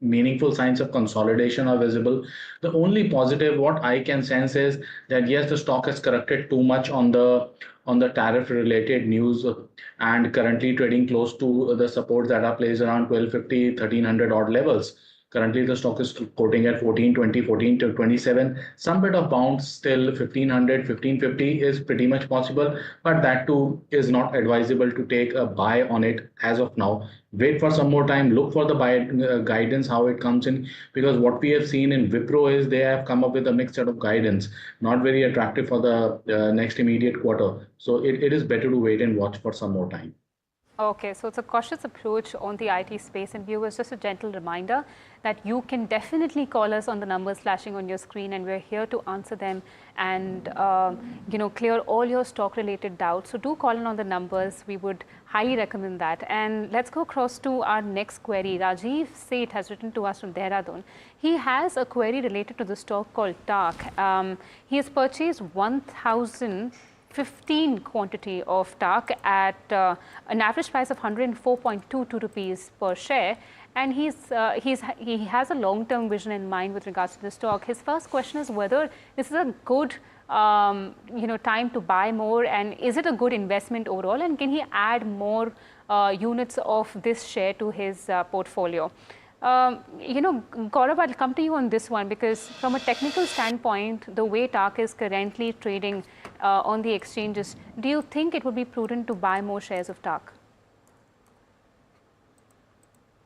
meaningful signs of consolidation are visible. The only positive what I can sense is that yes, the stock has corrected too much on the tariff related news and currently trading close to the support that are placed around 1250, 1300 odd levels. Currently, the stock is quoting at 1420, 14 to 27. Some bit of bounce still 1500, 1550 is pretty much possible, but that too is not advisable to take a buy on it as of now. Wait for some more time, look for the buy guidance, how it comes in, because what we have seen in Wipro is they have come up with a mixed set of guidance, not very attractive for the next immediate quarter. So it is better to wait and watch for some more time. Okay, so it's a cautious approach on the IT space, and viewers, just a gentle reminder that you can definitely call us on the numbers flashing on your screen, and we're here to answer them and clear all your stock related doubts. So do call in on the numbers. We would highly recommend that. And let's go across to our next query. Rajiv Seth has written to us from Dehradun. He has a query related to the stock called TARC. He has purchased 1,015 quantity of TARC at an average price of 104.22 rupees per share, and he has a long-term vision in mind with regards to the stock. His first question is whether this is a good time to buy more, and is it a good investment overall, and can he add more units of this share to his portfolio? Gaurav, I'll come to you on this one, because from a technical standpoint, the way TARC is currently trading on the exchanges, do you think it would be prudent to buy more shares of TARC?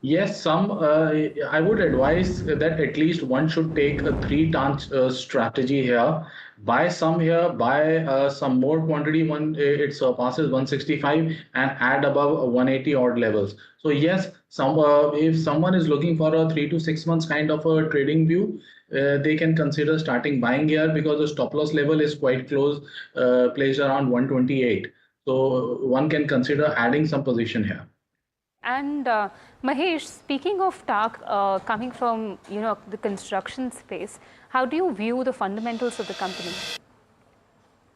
Yes, I would advise that at least one should take a three-tranche strategy here. Buy some here, buy some more quantity when it surpasses 165 and add above 180 odd levels. So yes, if someone is looking for a 3 to 6 months kind of a trading view, they can consider starting buying here, because the stop loss level is quite close, placed around 128. So one can consider adding some position here. And Mahesh, speaking of TARC coming from the construction space, how do you view the fundamentals of the company?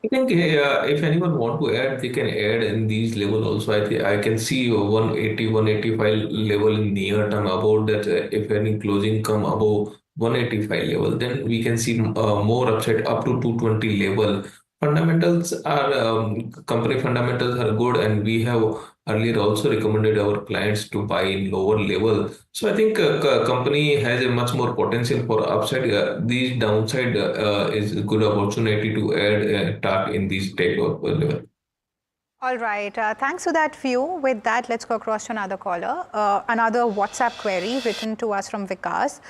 I think if anyone want to add, they can add in these level also. I can see 180, 185 level in near term. About that, if any closing come above 185 level, then we can see more upside up to 220 level. Fundamentals are company fundamentals are good, and we have earlier also recommended our clients to buy in lower level. So I think company has a much more potential for upside. These downside is a good opportunity to add TARC in these type of level. All right. Thanks for that view. With that, let's go across to another caller. Another WhatsApp query written to us from Vikas.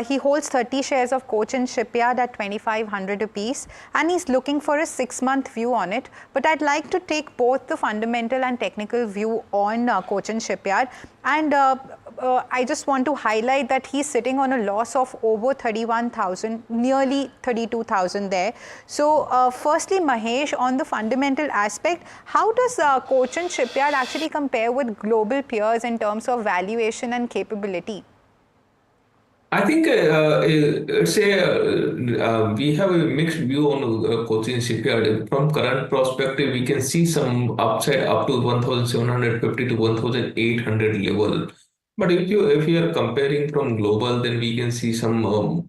He holds 30 shares of Cochin Shipyard at 2,500 rupees, and he's looking for a 6-month view on it. But I'd like to take both the fundamental and technical view on Cochin Shipyard. And I just want to highlight that he's sitting on a loss of over 31,000, nearly 32,000 there. So firstly, Mahesh, on the fundamental aspect, how does Cochin Shipyard actually compare with global peers in terms of valuation and capability? I think we have a mixed view on Cochin Shipyard. From current perspective, we can see some upside up to 1,750 to 1,800 level. But if you are comparing from global, then we can see nothing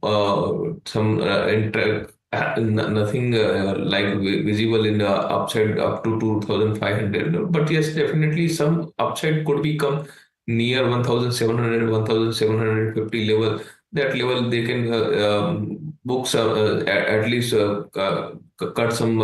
like visible in the upside up to 2,500. But yes, definitely some upside could become near 1,700, 1,750 level. That level they can book some, at least cut some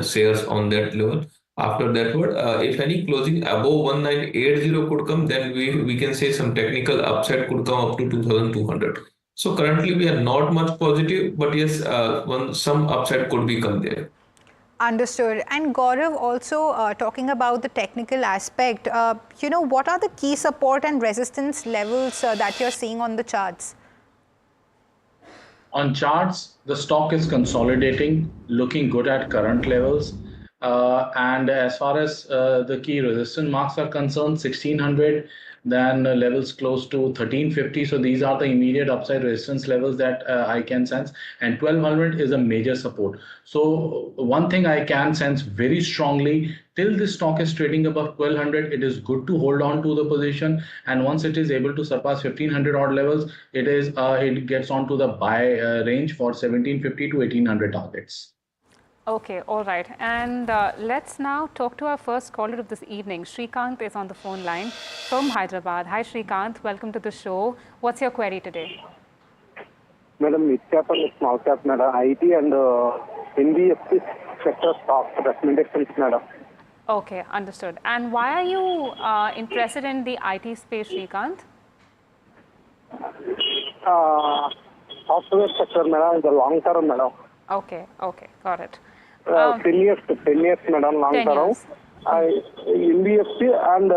shares on that level. After that word, if any closing above 1980 could come, then we can say some technical upside could come up to 2,200. So currently we are not much positive, but yes, some upside could become there. Understood. And Gaurav, also talking about the technical aspect, what are the key support and resistance levels that you're seeing on the charts? On charts, the stock is consolidating, looking good at current levels. And as far as the key resistance marks are concerned, 1600 then levels close to 1350. So these are the immediate upside resistance levels that I can sense, and 1200 is a major support. So one thing I can sense very strongly, till this stock is trading above 1200, it is good to hold on to the position, and once it is able to surpass 1500 odd levels, it gets onto the buy range for 1750 to 1800 targets. Okay, all right. And let's now talk to our first caller of this evening. Shrikant is on the phone line from Hyderabad. Hi, Shrikant. Welcome to the show. What's your query today? Madam, mid cap and small cap, madam, IT and NDFC sector stocks recommendations, madam. Okay, understood. And why are you interested in the IT space, Shrikant? Software sector, madam, in the long term, madam. Okay, got it. 10 years, madam, long 10 term. years. NBFC and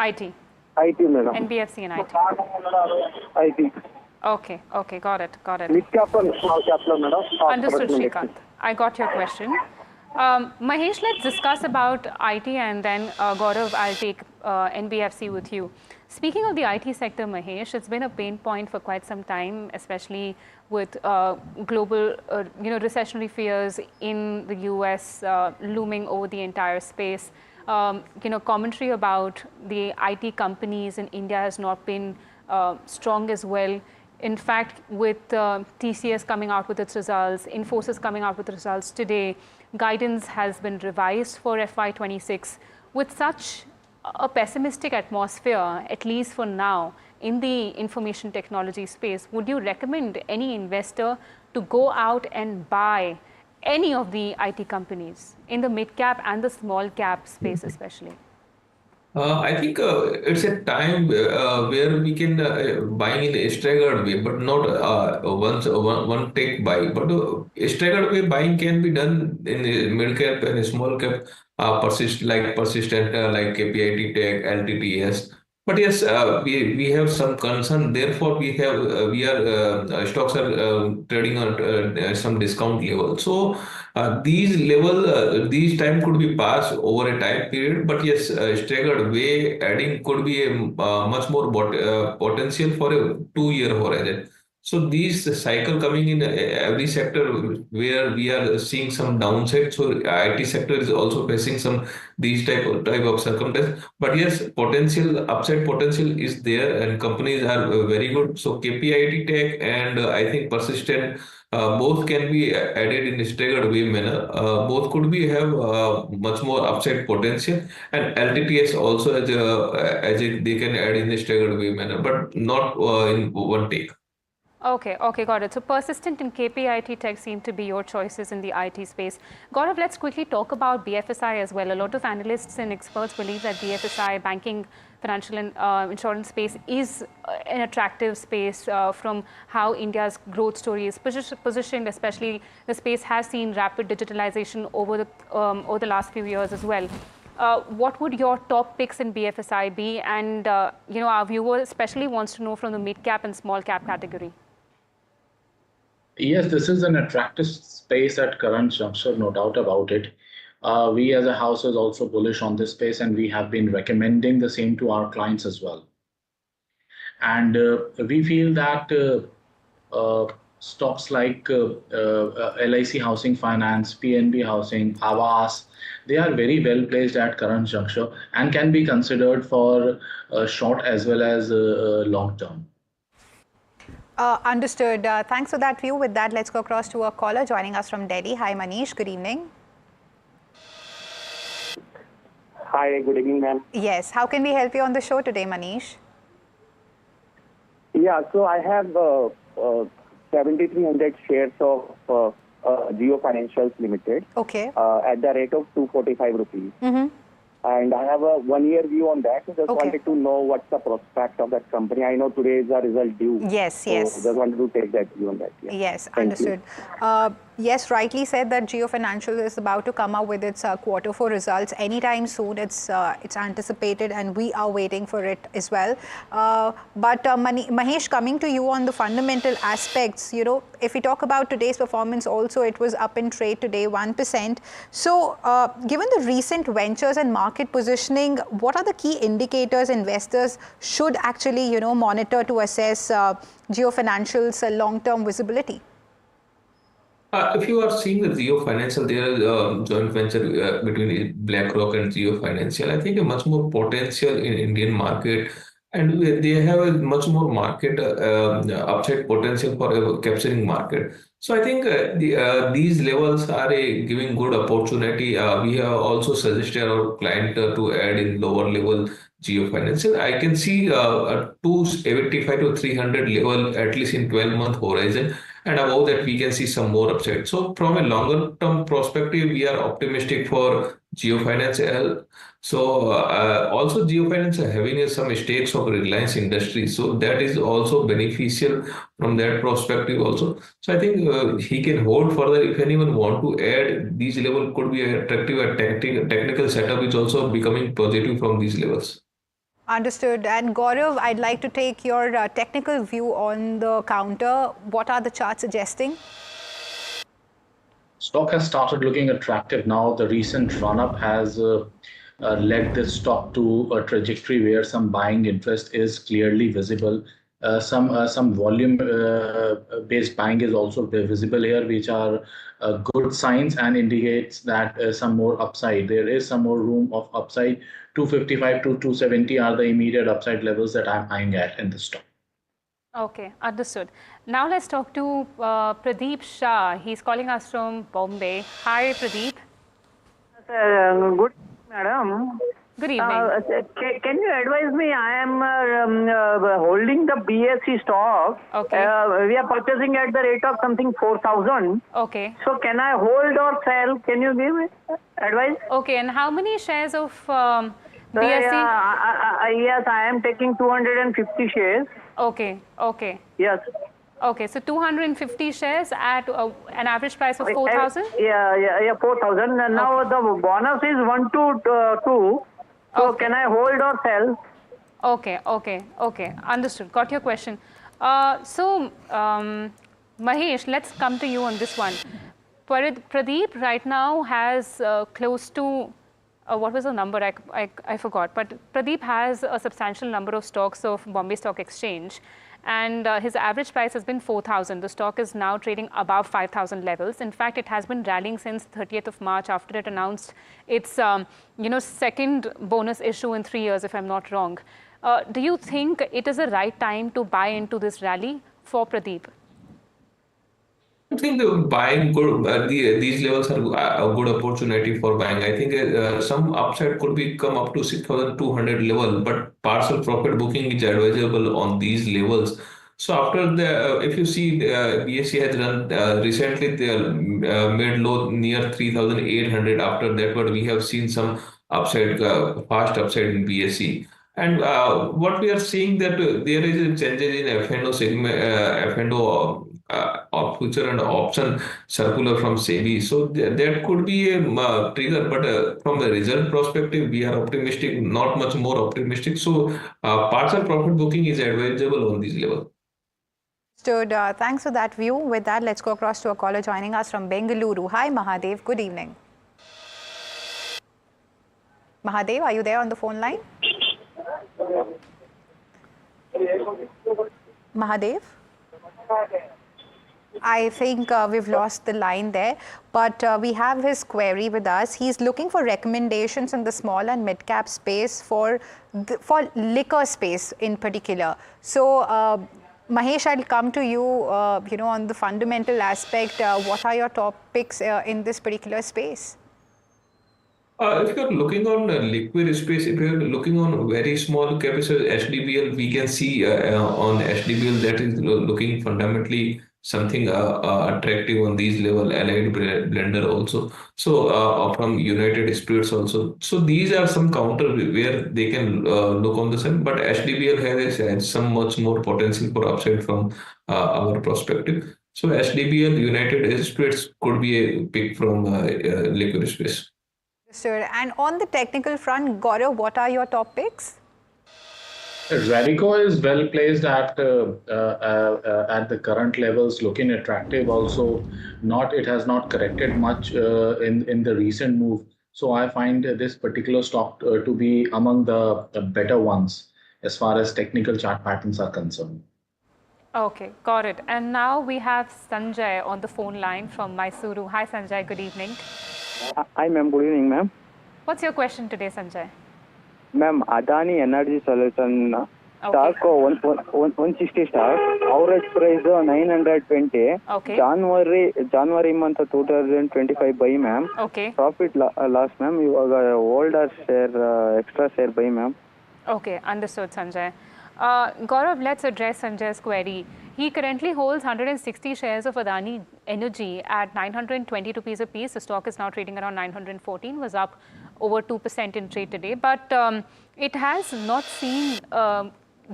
IT. IT, madam. NBFC and IT. IT. Okay, got it. Mid cap and small cap, madam. Understood, Shrikant. I got your question. Mahesh, let's discuss about IT, and then Gaurav, I'll take NBFC with you. Speaking of the IT sector, Mahesh, it's been a pain point for quite some time, especially with global, recessionary fears in the US looming over the entire space. Commentary about the IT companies in India has not been strong as well. In fact, with TCS coming out with its results, Infosys coming out with results today, guidance has been revised for FY26. With such a pessimistic atmosphere, at least for now, in the information technology space, would you recommend any investor to go out and buy any of the IT companies in the mid cap and the small cap space especially? I think it's a time where we can buy in a staggered way, but not one take buy. But staggered way buying can be done in a mid cap and a small cap, persistent like KPIT Tech, LTTS. But yes, we have some concern. Therefore, we are stocks are trading on some discount level. So these time could be passed over a time period. But yes, staggered way adding could be a much more potential for a 2-year horizon. So these cycle coming in every sector where we are seeing some downside. So IT sector is also facing some these type of circumstances. But yes, upside potential is there, and companies are very good. So KPIT Tech and I think Persistent both can be added in a staggered way manner. Both could be have much more upside potential, and LTTS also they can add in a staggered way manner, but not in one take. Okay, got it. So Persistent and KPIT Tech seem to be your choices in the IT space. Gaurav, let's quickly talk about BFSI as well. A lot of analysts and experts believe that BFSI, banking, financial and insurance space, is an attractive space from how India's growth story is positioned. Especially the space has seen rapid digitalization over the last few years as well. What would your top picks in BFSI be? And our viewer especially wants to know from the mid cap and small cap category. Yes, this is an attractive space at current juncture, no doubt about it. We as a house is also bullish on this space, and we have been recommending the same to our clients as well. And we feel that stocks like LIC Housing Finance, PNB Housing, Awas, they are very well placed at current juncture and can be considered for short as well as long term. Understood. Thanks for that view. With that, let's go across to a caller joining us from Delhi. Hi, Manish. Good evening. Hi, good evening, ma'am. Yes. How can we help you on the show today, Manish? Yeah, so I have 7,300 shares of Jio Financials Limited. Okay. At the rate of 245 rupees. Mm-hmm. And I have a 1-year view on that. So just wanted to know what's the prospect of that company. I know today is the result due. Yes, so yes. Just wanted to take that view on that. Yeah. Yes, Thank understood. Yes, rightly said that Jio Financial is about to come out with its Q4 results anytime soon. It's anticipated, and we are waiting for it as well. But Mahesh, coming to you on the fundamental aspects, if we talk about today's performance, also it was up in trade today, 1%. So, given the recent ventures and market positioning, what are the key indicators investors should actually monitor to assess Jio Financial's long-term visibility? If you are seeing the Jio Financial, there is a joint venture between BlackRock and Jio Financial. I think a much more potential in Indian market, and they have a much more market upside potential for capturing market. So I think these levels are giving good opportunity. We have also suggested our client to add in lower level Jio Financial. I can see a 275 to 300 level at least in 12-month horizon. And above that, we can see some more upside. So from a longer term perspective, we are optimistic for Jio Financial. So also Jio Financial having some stakes of Reliance Industries. So that is also beneficial from that perspective also. So I think he can hold further. If anyone want to add, these level could be attractive. A technical setup is also becoming positive from these levels. Understood. And Gaurav, I'd like to take your technical view on the counter. What are the charts suggesting? Stock has started looking attractive now. The recent run-up has led this stock to a trajectory where some buying interest is clearly visible. Some volume-based buying is also visible here, which are good signs and indicates that some more upside. There is some more room of upside. 255 to 270 are the immediate upside levels that I'm eyeing at in the stock. Okay, understood. Now let's talk to Pradeep Shah. He's calling us from Bombay. Hi, Pradeep. Good, madam. Good evening. Can you advise me? I am holding the BSE stock. Okay. We are purchasing at the rate of something 4,000. Okay. So can I hold or sell? Can you give me advice? Okay, and how many shares of BSE? Yes, I am taking 250 shares. Okay, okay. Yes. Okay, so 250 shares at an average price of 4,000? Yeah, 4,000. Now the bonus is 1 to 2. So Okay. can I hold or sell? Okay. Understood. Got your question. Mahesh, let's come to you on this one. Pradeep right now has close to, what was the number? I forgot. But Pradeep has a substantial number of stocks of Bombay Stock Exchange. And his average price has been 4,000. The stock is now trading above 5,000 levels. In fact, it has been rallying since 30th of March after it announced its second bonus issue in 3 years, if I'm not wrong. Do you think it is the right time to buy into this rally for Pradeep? I think the buying good, these levels are a good opportunity for buying. I think some upside could be come up to 6,200 level, but partial profit booking is advisable on these levels. So after if you see BSE has run recently, they made low near 3,800. After that, but we have seen some upside, fast upside in BSE. And what we are seeing that there is a changes in F&O segment, F&O of future and option circular from SEBI. So that could be a trigger, but from the result perspective, we are optimistic, not much more optimistic. So partial profit booking is advisable on this level. Understood. Thanks for that view. With that, let's go across to a caller joining us from Bengaluru. Hi, Mahadev. Good evening. Mahadev, are you there on the phone line? Mahadev? I think we've lost the line there, but we have his query with us. He's looking for recommendations in the small and mid-cap space for liquor space in particular. So, Mahesh, I'll come to you, on the fundamental aspect. What are your top picks in this particular space? If you're looking on liquid space, if you're looking on very small cap, so HDBL, we can see on HDBL that is looking fundamentally something attractive on these level. Allied Blender also. So from United Spirits also. So these are some counter where they can look on the side, but HDBL has some much more potential for upside from our perspective. So HDBL United Spirits could be a pick from liquor space. Sir, and on the technical front, Gaurav, what are your top picks? Radico is well placed at the current levels, looking attractive. Also, not it has not corrected much in the recent move. So I find this particular stock to be among the better ones as far as technical chart patterns are concerned. Okay, got it. And now we have Sanjay on the phone line from Mysuru. Hi, Sanjay. Good evening. Hi, ma'am. Good evening, ma'am. What's your question today, Sanjay? Ma'am, Adani Energy Solution stock 160 stock, average price 920. Okay. January month 2025 buy, ma'am. Okay. Profit loss, ma'am. You hold or share, extra share buy, ma'am. Okay, understood, Sanjay. Gaurav, let's address Sanjay's query. He currently holds 160 shares of Adani Energy at 920 rupees a piece. The stock is now trading around 914, was up over 2% in trade today. But it has not seen,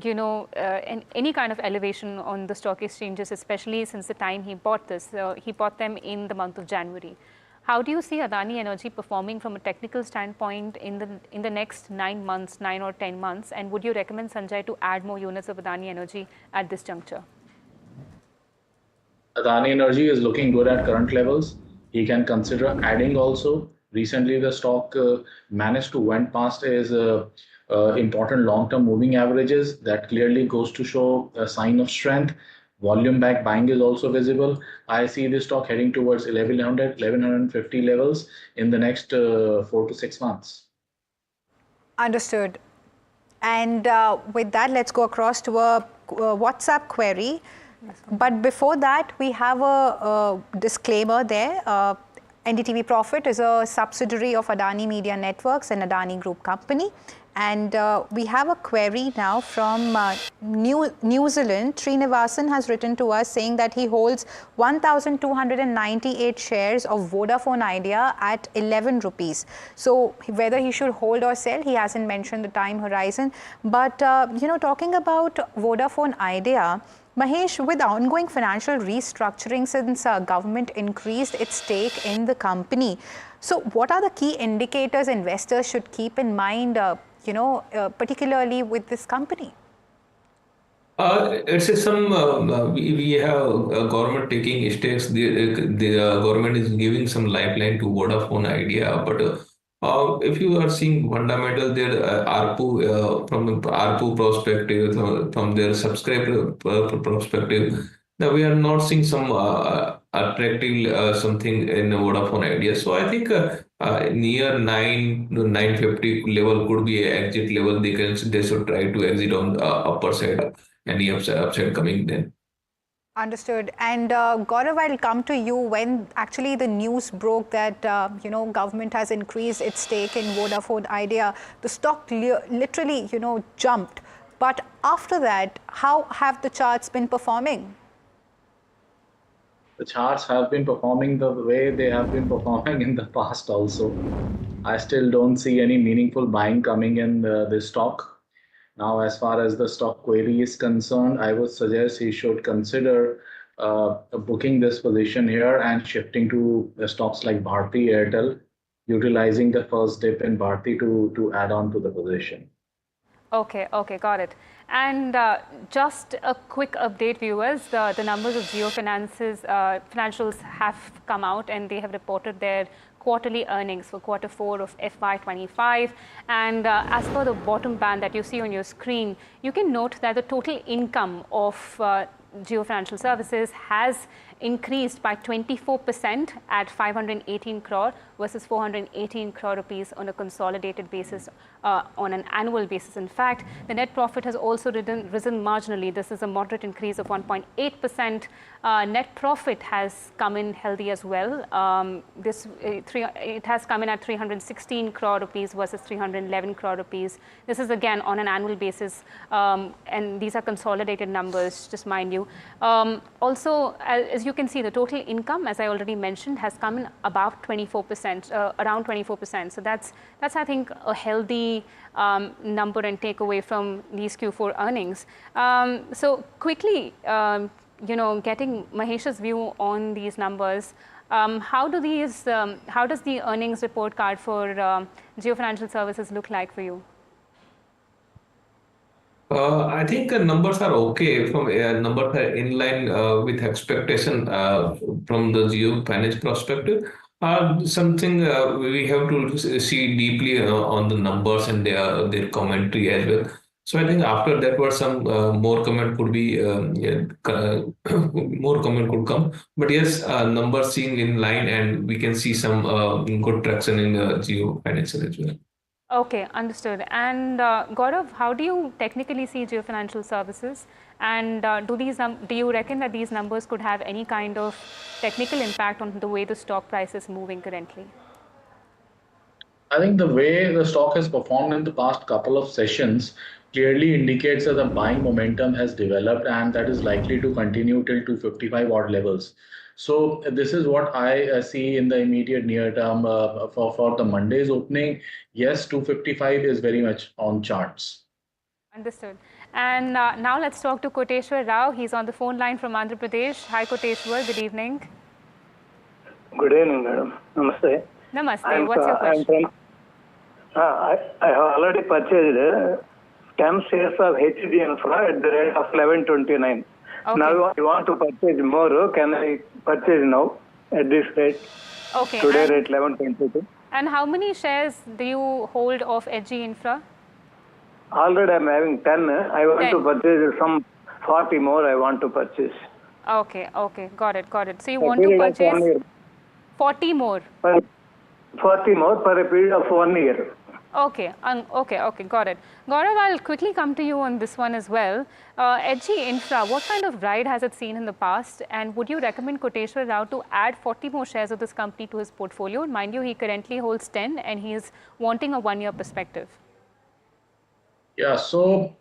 any kind of elevation on the stock exchanges, especially since the time he bought this. He bought them in the month of January. How do you see Adani Energy performing from a technical standpoint in the next 9 months, 9 or 10 months? And would you recommend Sanjay to add more units of Adani Energy at this juncture? Adani Energy is looking good at current levels. He can consider adding also. Recently, the stock managed to went past his important long-term moving averages. That clearly goes to show a sign of strength. Volume back buying is also visible. I see this stock heading towards 1100, 1150 levels in the next 4 to 6 months. Understood. And with that, let's go across to a WhatsApp query. But before that, we have a disclaimer there. NDTV Profit is a subsidiary of Adani Media Networks and Adani Group Company. And we have a query now from New Zealand. Srinivasan has written to us saying that he holds 1,298 shares of Vodafone Idea at 11 rupees. So whether he should hold or sell, he hasn't mentioned the time horizon. But, talking about Vodafone Idea, Mahesh, with ongoing financial restructuring since government increased its stake in the company, so what are the key indicators investors should keep in mind, particularly with this company? It's some we have government taking stakes. The government is giving some lifeline to Vodafone Idea, but if you are seeing fundamental, their ARPU from ARPU perspective, from their subscriber perspective, now we are not seeing some attractive something in Vodafone Idea. So I think near 9 to 950 level could be an exit level. They should try to exit on the upper side. Any upside coming then. Understood. And Gaurav, I'll come to you when actually the news broke that, government has increased its stake in Vodafone Idea. The stock literally, jumped. But after that, how have the charts been performing? The charts have been performing the way they have been performing in the past also. I still don't see any meaningful buying coming in this stock. Now, as far as the stock query is concerned, I would suggest he should consider booking this position here and shifting to the stocks like Bharti Airtel, utilizing the first dip in Bharti to add on to the position. Okay, got it. And just a quick update, viewers. The numbers of Jio Financials have come out and they have reported their quarterly earnings for Q4 of FY25. And as per the bottom band that you see on your screen, you can note that the total income of Jio Financial Services has increased by 24% at 518 crore versus 418 crore rupees on a consolidated basis on an annual basis. In fact, the net profit has also risen marginally. This is a moderate increase of 1.8%. Net profit has come in healthy as well. It has come in at 316 crore rupees versus 311 crore rupees. This is again on an annual basis, and these are consolidated numbers, just mind you. Also, as you can see, the total income, as I already mentioned, has come in above 24%, around 24%. So that's I think a healthy number and takeaway from these Q4 earnings. So quickly, getting Mahesh's view on these numbers, how does the earnings report card for Jio Financial Services look like for you? I think numbers are okay. Numbers are in line with expectation from the Jio Finance perspective. Something we have to see deeply on the numbers and their commentary as well. So I think after that, were some more comment could be more comment could come. But yes, numbers seem in line, and we can see some good traction in Jio Financial as well. Okay, understood. And Gaurav, how do you technically see Jio Financial Services? And do you reckon that these numbers could have any kind of technical impact on the way the stock price is moving currently? I think the way the stock has performed in the past couple of sessions clearly indicates that the buying momentum has developed and that is likely to continue till 255 odd levels. So this is what I see in the immediate near term for the Monday's opening. Yes, 255 is very much on charts. Understood. And now let's talk to Koteshwar Rao. He's on the phone line from Andhra Pradesh. Hi, Koteshwar. Good evening. Good evening, madam. Namaste. Namaste. What's your question? I have already purchased 10 shares of HD Infra at the rate of 11.29. Okay. Now I want to purchase more. Can I purchase now at this rate? Okay. Today rate 11.22. And how many shares do you hold of HD Infra? Already I am having 10. I want 10. to purchase some 40 more. I want to purchase. Okay. Got it. So you want to purchase 40 more? 40 more for a period of 1 year. Okay, got it. Gaurav, I'll quickly come to you on this one as well. HG Infra, what kind of ride has it seen in the past? And would you recommend Koteshwar Rao to add 40 more shares of this company to his portfolio? Mind you, he currently holds 10 and he is wanting a 1-year perspective. Yeah, so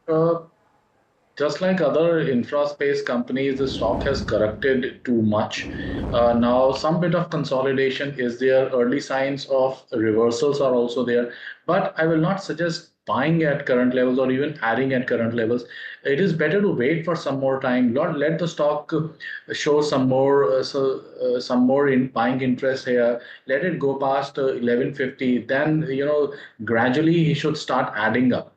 just like other infra space companies, the stock has corrected too much. Now, some bit of consolidation is there. Early signs of reversals are also there. But I will not suggest buying at current levels or even adding at current levels. It is better to wait for some more time. Let the stock show some more in buying interest here. Let it go past 1150. Then, gradually he should start adding up,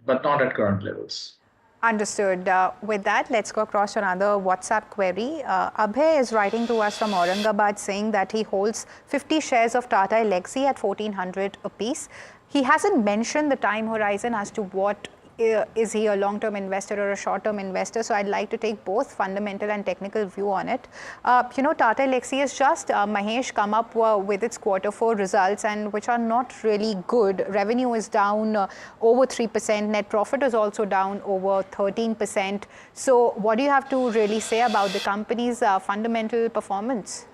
but not at current levels. Understood. With that, let's go across to another WhatsApp query. Abhay is writing to us from Aurangabad saying that he holds 50 shares of Tata Elxsi at 1400 a piece. He hasn't mentioned the time horizon as to what is he a long-term investor or a short-term investor. So I'd like to take both fundamental and technical view on it. Tata Elxsi has just, Mahesh, come up with its Q4 results and which are not really good. Revenue is down over 3%. Net profit is also down over 13%. So what do you have to really say about the company's fundamental performance?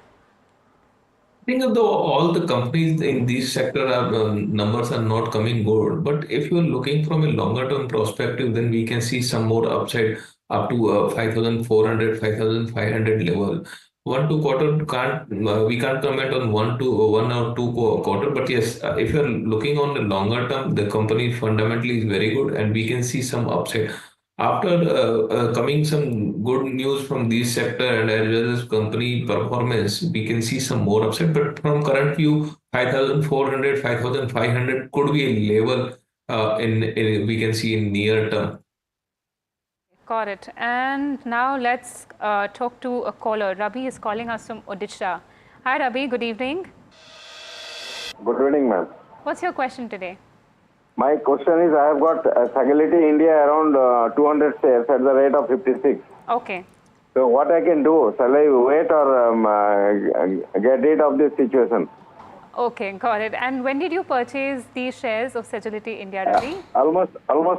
I think though all the companies in this sector numbers are not coming good, but if you're looking from a longer term perspective, then we can see some more upside up to 5,400, 5,500 level. 1-2 quarter we can't comment on 1 or 2 quarter, but yes, if you're looking on the longer term, the company fundamentally is very good, and we can see some upside. After coming some good news from this sector and as well as company performance, we can see some more upside. But from current view, 5,400, 5,500 could be a level we can see in near term. Got it. And now let's talk to a caller. Rabi is calling us from Odisha. Hi, Rabi. Good evening. Good evening, ma'am. What's your question today? My question is, I have got Sagility India around 200 shares at the rate of 56. Okay. So what I can do? Shall I wait or get rid of this situation? Okay, got it. And when did you purchase these shares of Sagility India, Ravi? Almost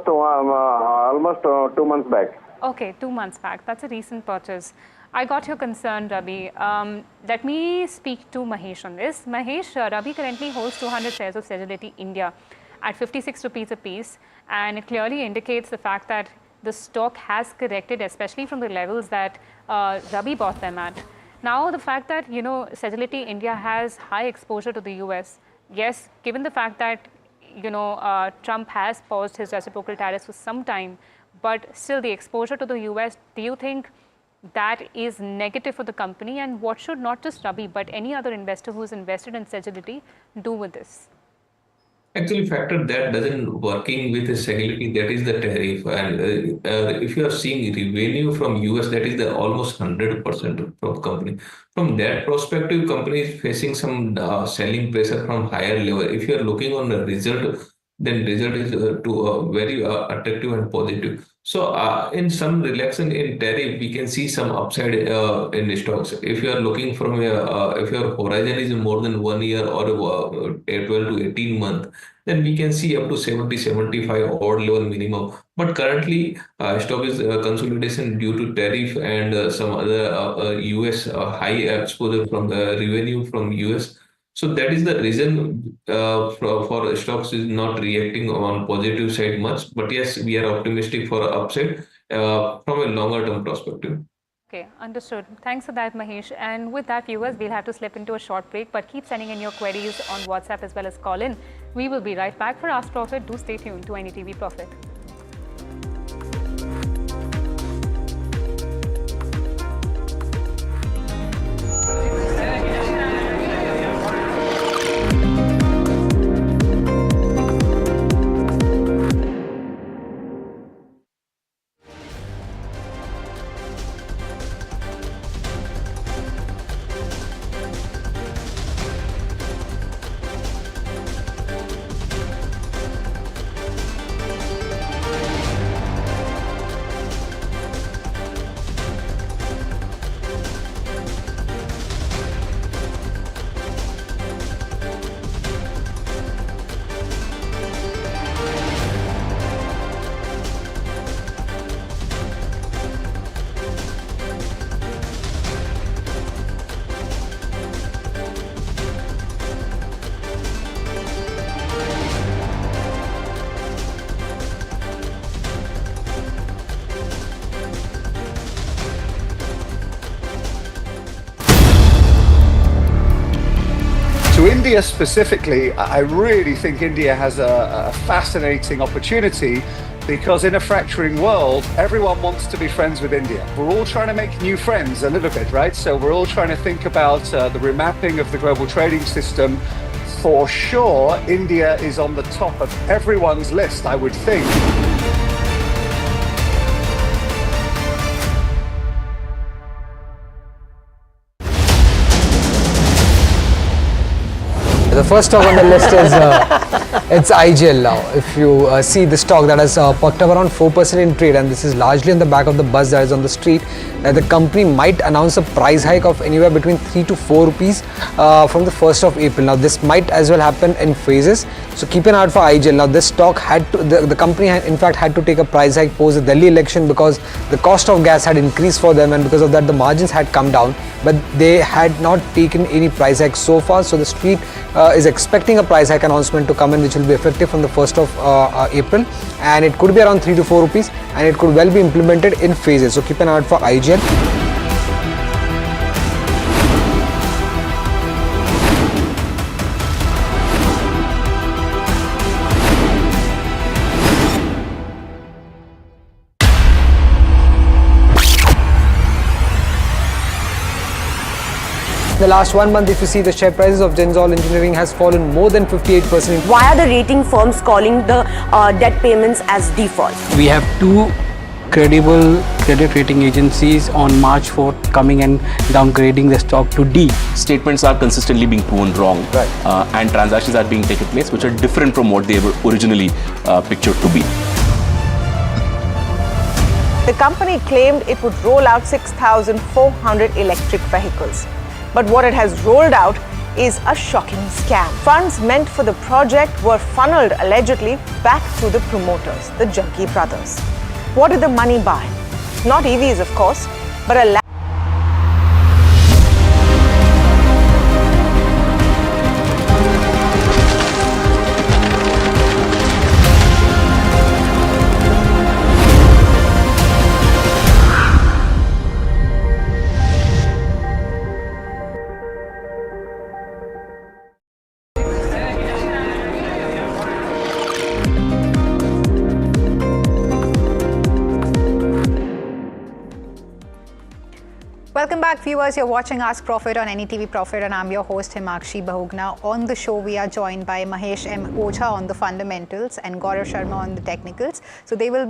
2 months back. Okay, 2 months back. That's a recent purchase. I got your concern, Ravi. Let me speak to Mahesh on this. Mahesh, Ravi currently holds 200 shares of Sagility India at 56 rupees a piece, and it clearly indicates the fact that the stock has corrected, especially from the levels that Ravi bought them at. Now, the fact that, Sagility India has high exposure to the US, yes, given the fact that, Trump has paused his reciprocal tariffs for some time, but still the exposure to the US, do you think that is negative for the company, and what should not just Ravi but any other investor who is invested in Sagility do with this? Actually, factor that doesn't working with a Sagility, that is the tariff. And if you are seeing revenue from US, that is the almost 100% from company. From that perspective, company is facing some selling pressure from higher level. If you are looking on the result, then result is very attractive and positive. So in some relaxation in tariff, we can see some upside in the stocks. If you are looking from if your horizon is more than 1 year or 12 to 18 months, then we can see up to 70, 75 odd level minimum. But currently, stock is consolidation due to tariff and some other US high exposure from the revenue from US. So that is the reason for stocks is not reacting on positive side much. But yes, we are optimistic for upside from a longer term perspective. Okay, understood. Thanks for that, Mahesh. And with that, viewers, we'll have to slip into a short break, but keep sending in your queries on WhatsApp as well as call in. We will be right back for Ask Profit. Do stay tuned to NDTV Profit. To India specifically, I really think India has a fascinating opportunity because in a fracturing world, everyone wants to be friends with India. We're all trying to make new friends a little bit, right? So we're all trying to think about the remapping of the global trading system. For sure, India is on the top of everyone's list, I would think. The first stock on the list is it's IGL now. If you see the stock that has perked up around 4% in trade, and this is largely on the back of the buzz that is on the street, that the company might announce a price hike of anywhere between 3 to 4 rupees from the 1st of April. Now this might as well happen in phases, so keep an eye out for IGL. Now this stock had to, the company had, in fact had to take a price hike post the Delhi election because the cost of gas had increased for them, and because of that the margins had come down, but they had not taken any price hike so far. So the street is expecting a price hike announcement to come in, which will be effective from the 1st of April, and it could be around 3 to 4 rupees, and it could well be implemented in phases. So keep an eye out for IGL. The last 1 month, if you see, the share prices of Gensol Engineering has fallen more than 58%. Why are the rating firms calling the debt payments as default? We have two credible credit rating agencies on March 4th coming and downgrading the stock to D. Statements are consistently being proven wrong, right, and transactions are being taken place which are different from what they were originally pictured to be. The company claimed it would roll out 6,400 electric vehicles. But what it has rolled out is a shocking scam. Funds meant for the project were funneled allegedly back to the promoters, the Jaggi brothers. What did the money buy? Not EVs, of course, but a Welcome back, viewers. You're watching Ask Profit on NDTV Profit, and I'm your host Himakshi Bahugna. On the show, we are joined by Mahesh M. Ocha on the fundamentals and Gaurav Sharma on the technicals. So they will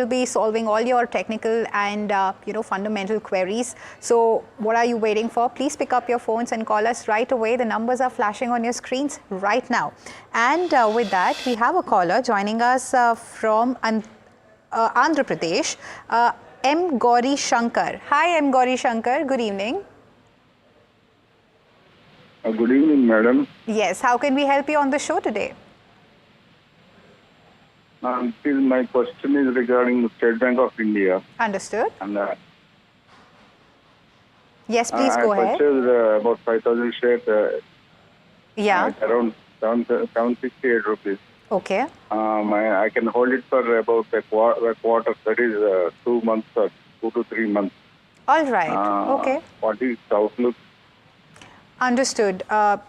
be solving all your technical and fundamental queries. So what are you waiting for? Please pick up your phones and call us right away. The numbers are flashing on your screens right now. And with that, we have a caller joining us from Andhra Pradesh. M. Gauri Shankar. Hi, M. Gauri Shankar. Good evening. Good evening, madam. Yes. How can we help you on the show today? My question is regarding the State Bank of India. Understood. And, yes, please go ahead. I purchased about 5,000 shares. Yeah. Around 768 rupees. Okay. I can hold it for about a quarter, that is 2 months or 2 to 3 months. All right. Okay. What is the outlook? Understood.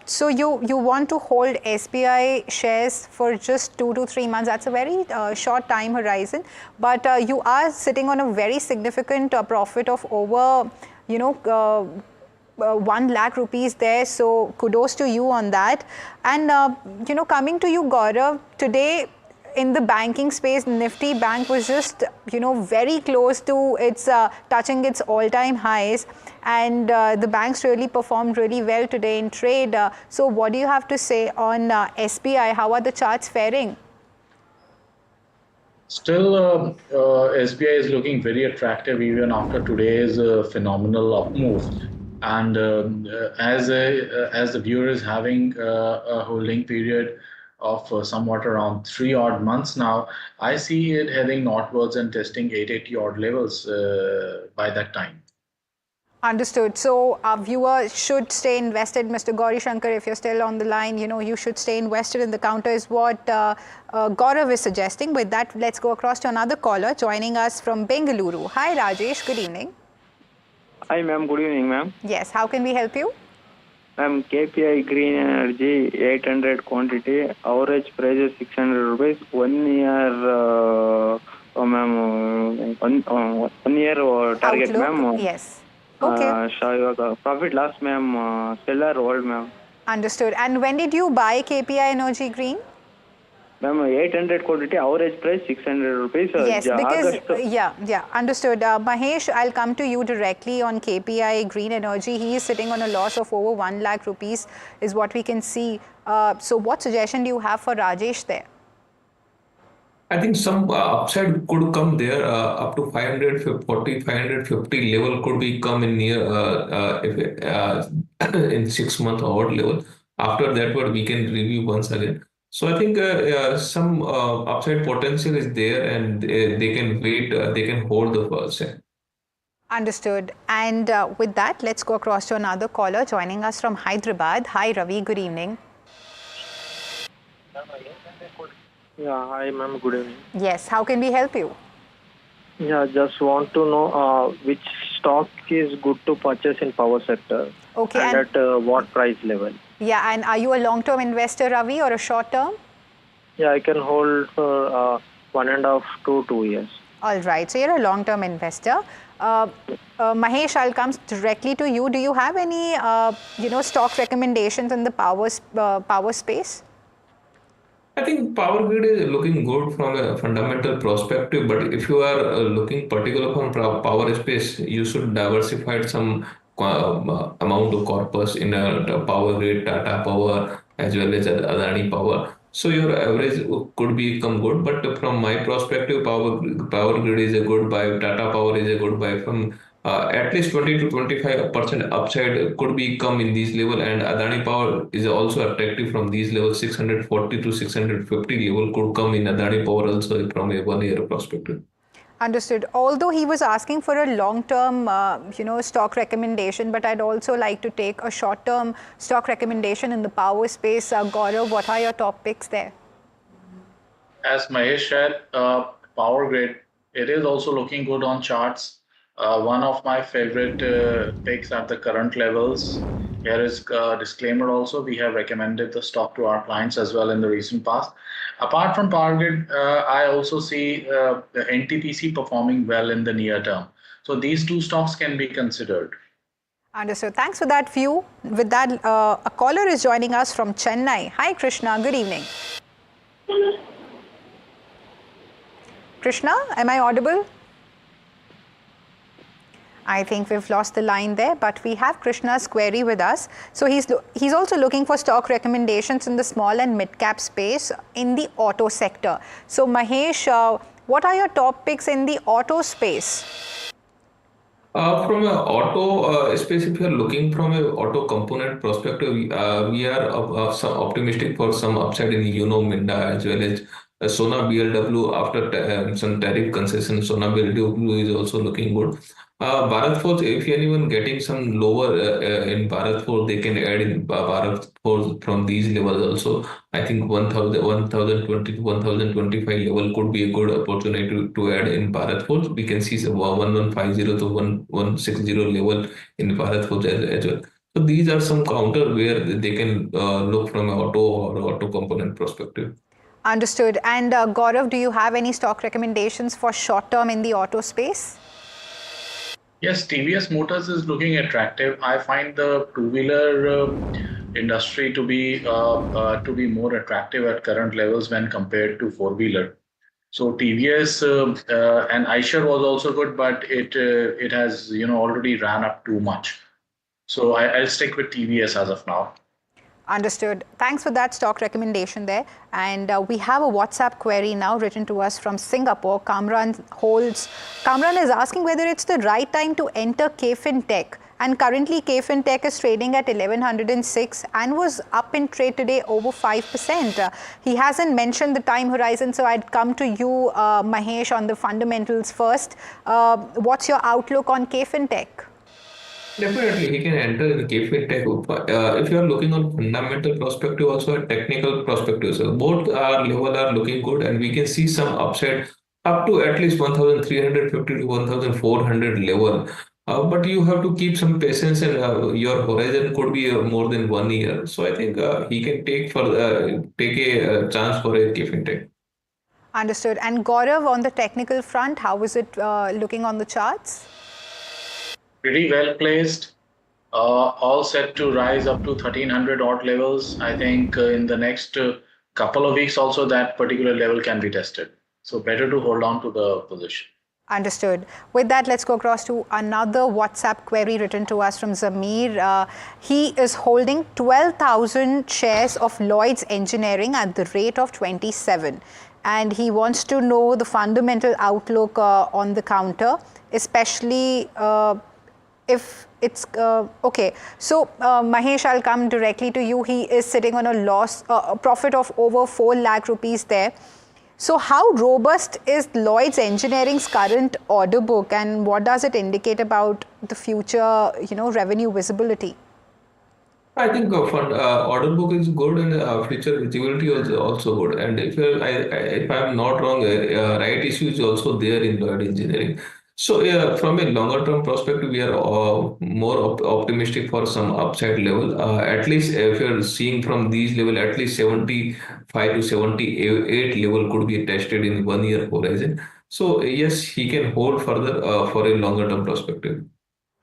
So you want to hold SBI shares for just 2 to 3 months. That's a very short time horizon. But you are sitting on a very significant profit of over, 1 lakh rupees there, so kudos to you on that. And coming to you, Gaurav, today in the banking space, Nifty Bank was just very close to its touching its all-time highs, and the banks really performed really well today in trade. So what do you have to say on SBI? How are the charts faring? Still, SBI is looking very attractive even after today's phenomenal up move. And as the viewer is having a holding period of somewhat around 3 odd months now, I see it heading northwards and testing 880 odd levels by that time. Understood. So our viewer should stay invested. Mr. Gauri Shankar, if you're still on the line, you should stay invested in the counter is what Gaurav is suggesting. With that, let's go across to another caller joining us from Bengaluru. Hi, Rajesh. Good evening. Hi, ma'am. Good evening, ma'am. Yes. How can we help you? Ma'am, KPI Green Energy, 800 quantity, average price is 600 rupees. 1 year, ma'am, 1 year target, ma'am. Yes. Okay. Profit loss, ma'am. Seller hold, ma'am. Understood. And when did you buy KPI Energy Green? Ma'am, 800 quantity, average price 600 rupees. Yes, because, understood. Mahesh, I'll come to you directly on KPI Green Energy. He is sitting on a loss of over 1 lakh rupees is what we can see. So what suggestion do you have for Rajesh there? I think some upside could come there up to 540, 550 level could be come in near in 6 month odd level. After that, what we can review once again. So I think some upside potential is there, and they can wait. They can hold the first. Understood. And with that, let's go across to another caller joining us from Hyderabad. Hi, Ravi. Good evening. Yeah, hi, ma'am. Good evening. Yes. How can we help you? Yeah, just want to know which stock is good to purchase in power sector. Okay. And at what price level? Yeah, and are you a long-term investor, Ravi, or a short-term? Yeah, I can hold for 1.5 to 2 years. All right. So you're a long-term investor. Mahesh, I'll come directly to you. Do you have any, stock recommendations in the power space? I think power grid is looking good from a fundamental perspective, but if you are looking particular from power space, you should diversify some amount of corpus in a power grid, Tata Power as well as Adani Power. So your average could become good, but from my perspective, power grid is a good buy, Tata Power is a good buy. From at least 20 to 25% upside could be come in these level, and Adani Power is also attractive from these levels. 640 to 650 level could come in Adani Power also from a 1 year perspective. Understood. Although he was asking for a long-term, stock recommendation, but I'd also like to take a short-term stock recommendation in the power space. Gaurav, what are your top picks there? As Mahesh said, power grid, it is also looking good on charts. One of my favorite picks at the current levels. Here is a disclaimer also. We have recommended the stock to our clients as well in the recent past. Apart from power grid, I also see the NTPC performing well in the near term. So these two stocks can be considered. Understood. Thanks for that view. With that, a caller is joining us from Chennai. Hi, Krishna. Good evening. Krishna, am I audible? I think we've lost the line there, but we have Krishna's query with us. So he's also looking for stock recommendations in the small and mid-cap space in the auto sector. So Mahesh, what are your top picks in the auto space? From an auto space, if you are looking from an auto component perspective, we are some optimistic for some upside in Minda as well as Sona BLW after some tariff concessions. Sona BLW is also looking good. Bharat Forge, if anyone getting some lower in Bharat Forge, they can add in Bharat Forge from these levels also. I think 1020 to 1025 level could be a good opportunity to add in Bharat Forge. We can see some 1150 to 1160 level in Bharat Forge as well. So these are some counter where they can look from an auto or auto component perspective. Understood. And Gaurav, do you have any stock recommendations for short term in the auto space? Yes, TVS Motors is looking attractive. I find the two-wheeler industry to be more attractive at current levels when compared to four-wheeler. So TVS and Eicher was also good, but it has already ran up too much. So I'll stick with TVS as of now. Understood. Thanks for that stock recommendation there. And we have a WhatsApp query now written to us from Singapore. Kamran is asking whether it's the right time to enter KFintech. And currently KFintech is trading at 1106 and was up in trade today over 5%. He hasn't mentioned the time horizon, so I'd come to you, Mahesh, on the fundamentals first. What's your outlook on KFintech? Definitely, he can enter in KPIT. If you are looking on fundamental perspective, also a technical perspective, so both level are looking good, and we can see some upside up to at least 1,350 to 1,400 level. But you have to keep some patience, and your horizon could be more than 1 year. So I think he can take a chance for a KFintech. Understood. And Gaurav, on the technical front, how is it looking on the charts? Pretty well placed, all set to rise up to 1300 odd levels. I think in the next couple of weeks also that particular level can be tested. So better to hold on to the position. Understood. With that, let's go across to another WhatsApp query written to us from Zamir. He is holding 12,000 shares of Lloyds Engineering at the rate of 27. And he wants to know the fundamental outlook on the counter, especially if it's okay. So Mahesh, I'll come directly to you. He is sitting on a profit of over 4 lakh rupees there. So how robust is Lloyds Engineering's current order book, and what does it indicate about the future, revenue visibility? I think order book is good, and future visibility is also good. And if I'm not wrong, right issue is also there in Lloyd Engineering. So from a longer term perspective, we are more optimistic for some upside level. At least if you're seeing from these level, at least 75 to 78 level could be tested in 1 year horizon. So yes, he can hold further for a longer term perspective.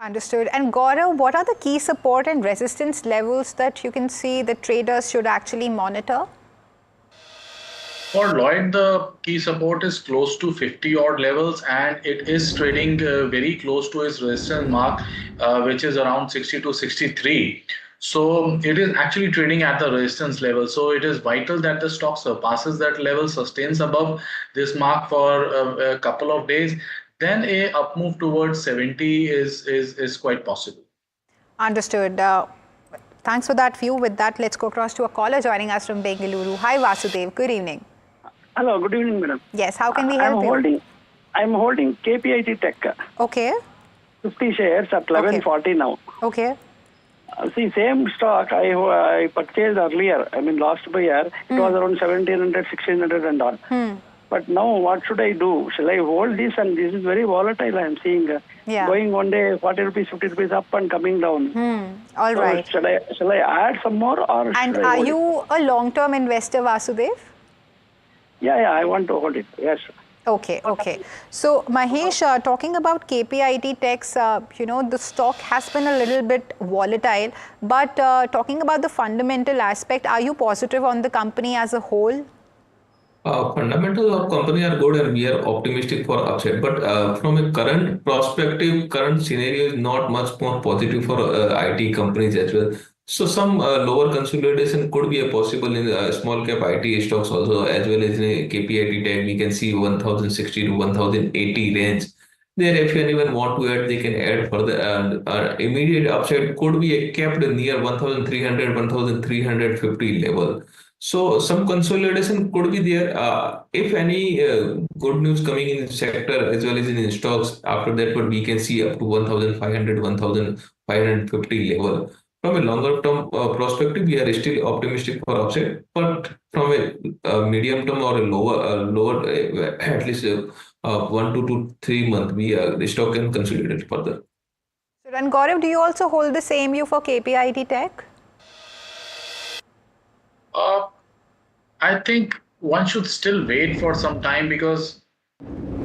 Understood. And Gaurav, what are the key support and resistance levels that you can see the traders should actually monitor? For Lloyd, the key support is close to 50 odd levels, and it is trading very close to its resistance mark, which is around 60 to 63. So it is actually trading at the resistance level. So it is vital that the stock surpasses that level, sustains above this mark for a couple of days. Then a up move towards 70 is quite possible. Understood. Thanks for that view. With that, let's go across to a caller joining us from Bengaluru. Hi, Vasudev. Good evening. Hello, good evening, madam. Yes, how can we help you? I'm holding KPIT Tech. Okay. 50 shares at 1140 now. Okay. See, same stock I purchased earlier. I mean, last year, it was around 1700, 1600 and all. But now, what should I do? Shall I hold this? And this is very volatile. I am seeing going one day 40 rupees, 50 rupees up and coming down. All right. Shall I add some more, or? And are you a long-term investor, Vasudev? Yeah, I want to hold it. Yes. Okay, okay. So Mahesh, talking about KPIT Techs, the stock has been a little bit volatile, but talking about the fundamental aspect, are you positive on the company as a whole? Fundamentals of company are good and we are optimistic for upside. But from a current perspective, current scenario is not much more positive for IT companies as well. So some lower consolidation could be a possible in small cap IT stocks also, as well as in a KPIT tech. We can see 1060 to 1080 range. There, if anyone want to add, they can add further. And immediate upside could be kept near 1300, 1350 level. So some consolidation could be there. If any good news coming in sector as well as in stocks, after that, but we can see up to 1,500, 1,550 level. From a longer term perspective, we are still optimistic for upside, but from a medium term or a lower at least 1 to 3 months, the stock can consolidate further. And Gaurav, do you also hold the same view for KPIT Tech? I think one should still wait for some time because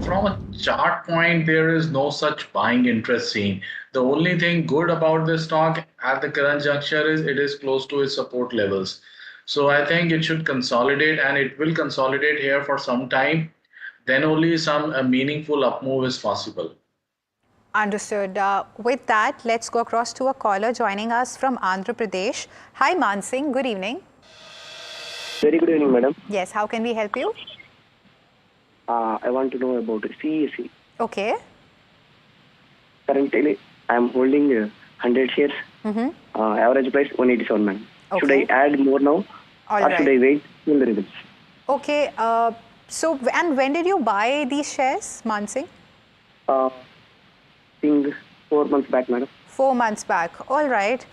from a chart point, there is no such buying interest seen. The only thing good about this stock at the current juncture is it is close to its support levels. So I think it should consolidate and it will consolidate here for some time. Then only some meaningful up move is possible. Understood. With that, let's go across to a caller joining us from Andhra Pradesh. Hi Mansingh, good evening. Very good evening, madam. Yes, how can we help you? I want to know about CESC. Okay. Currently, I am holding 100 shares. Average price 187, ma'am. Okay. Should I add more now? Or should I wait till the results? Okay. So, and when did you buy these shares, Mansingh? I think 4 months back, madam. 4 months back. All right.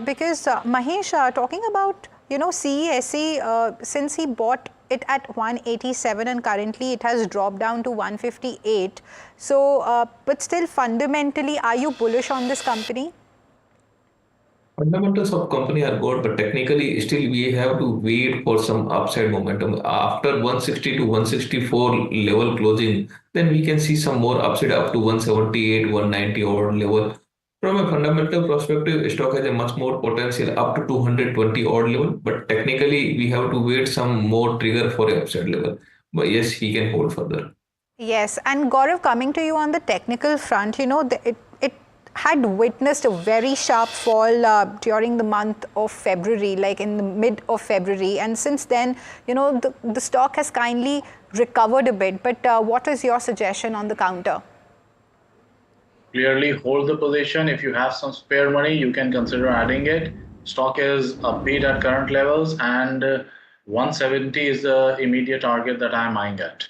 Because Mahesh, talking about CESC, since he bought it at 187 and currently it has dropped down to 158. So, but still fundamentally, are you bullish on this company? Fundamentals of company are good, but technically still we have to wait for some upside momentum. After 160 to 164 level closing, then we can see some more upside up to 178, 190 odd level. From a fundamental perspective, stock has a much more potential up to 220 odd level, but technically we have to wait some more trigger for a upside level. But yes, he can hold further. Yes, and Gaurav, coming to you on the technical front, it had witnessed a very sharp fall during the month of February, like in the mid of February, and since then, the stock has kindly recovered a bit. But what is your suggestion on the counter? Clearly hold the position. If you have some spare money, you can consider adding it. Stock is upbeat at current levels and 170 is the immediate target that I'm eyeing at.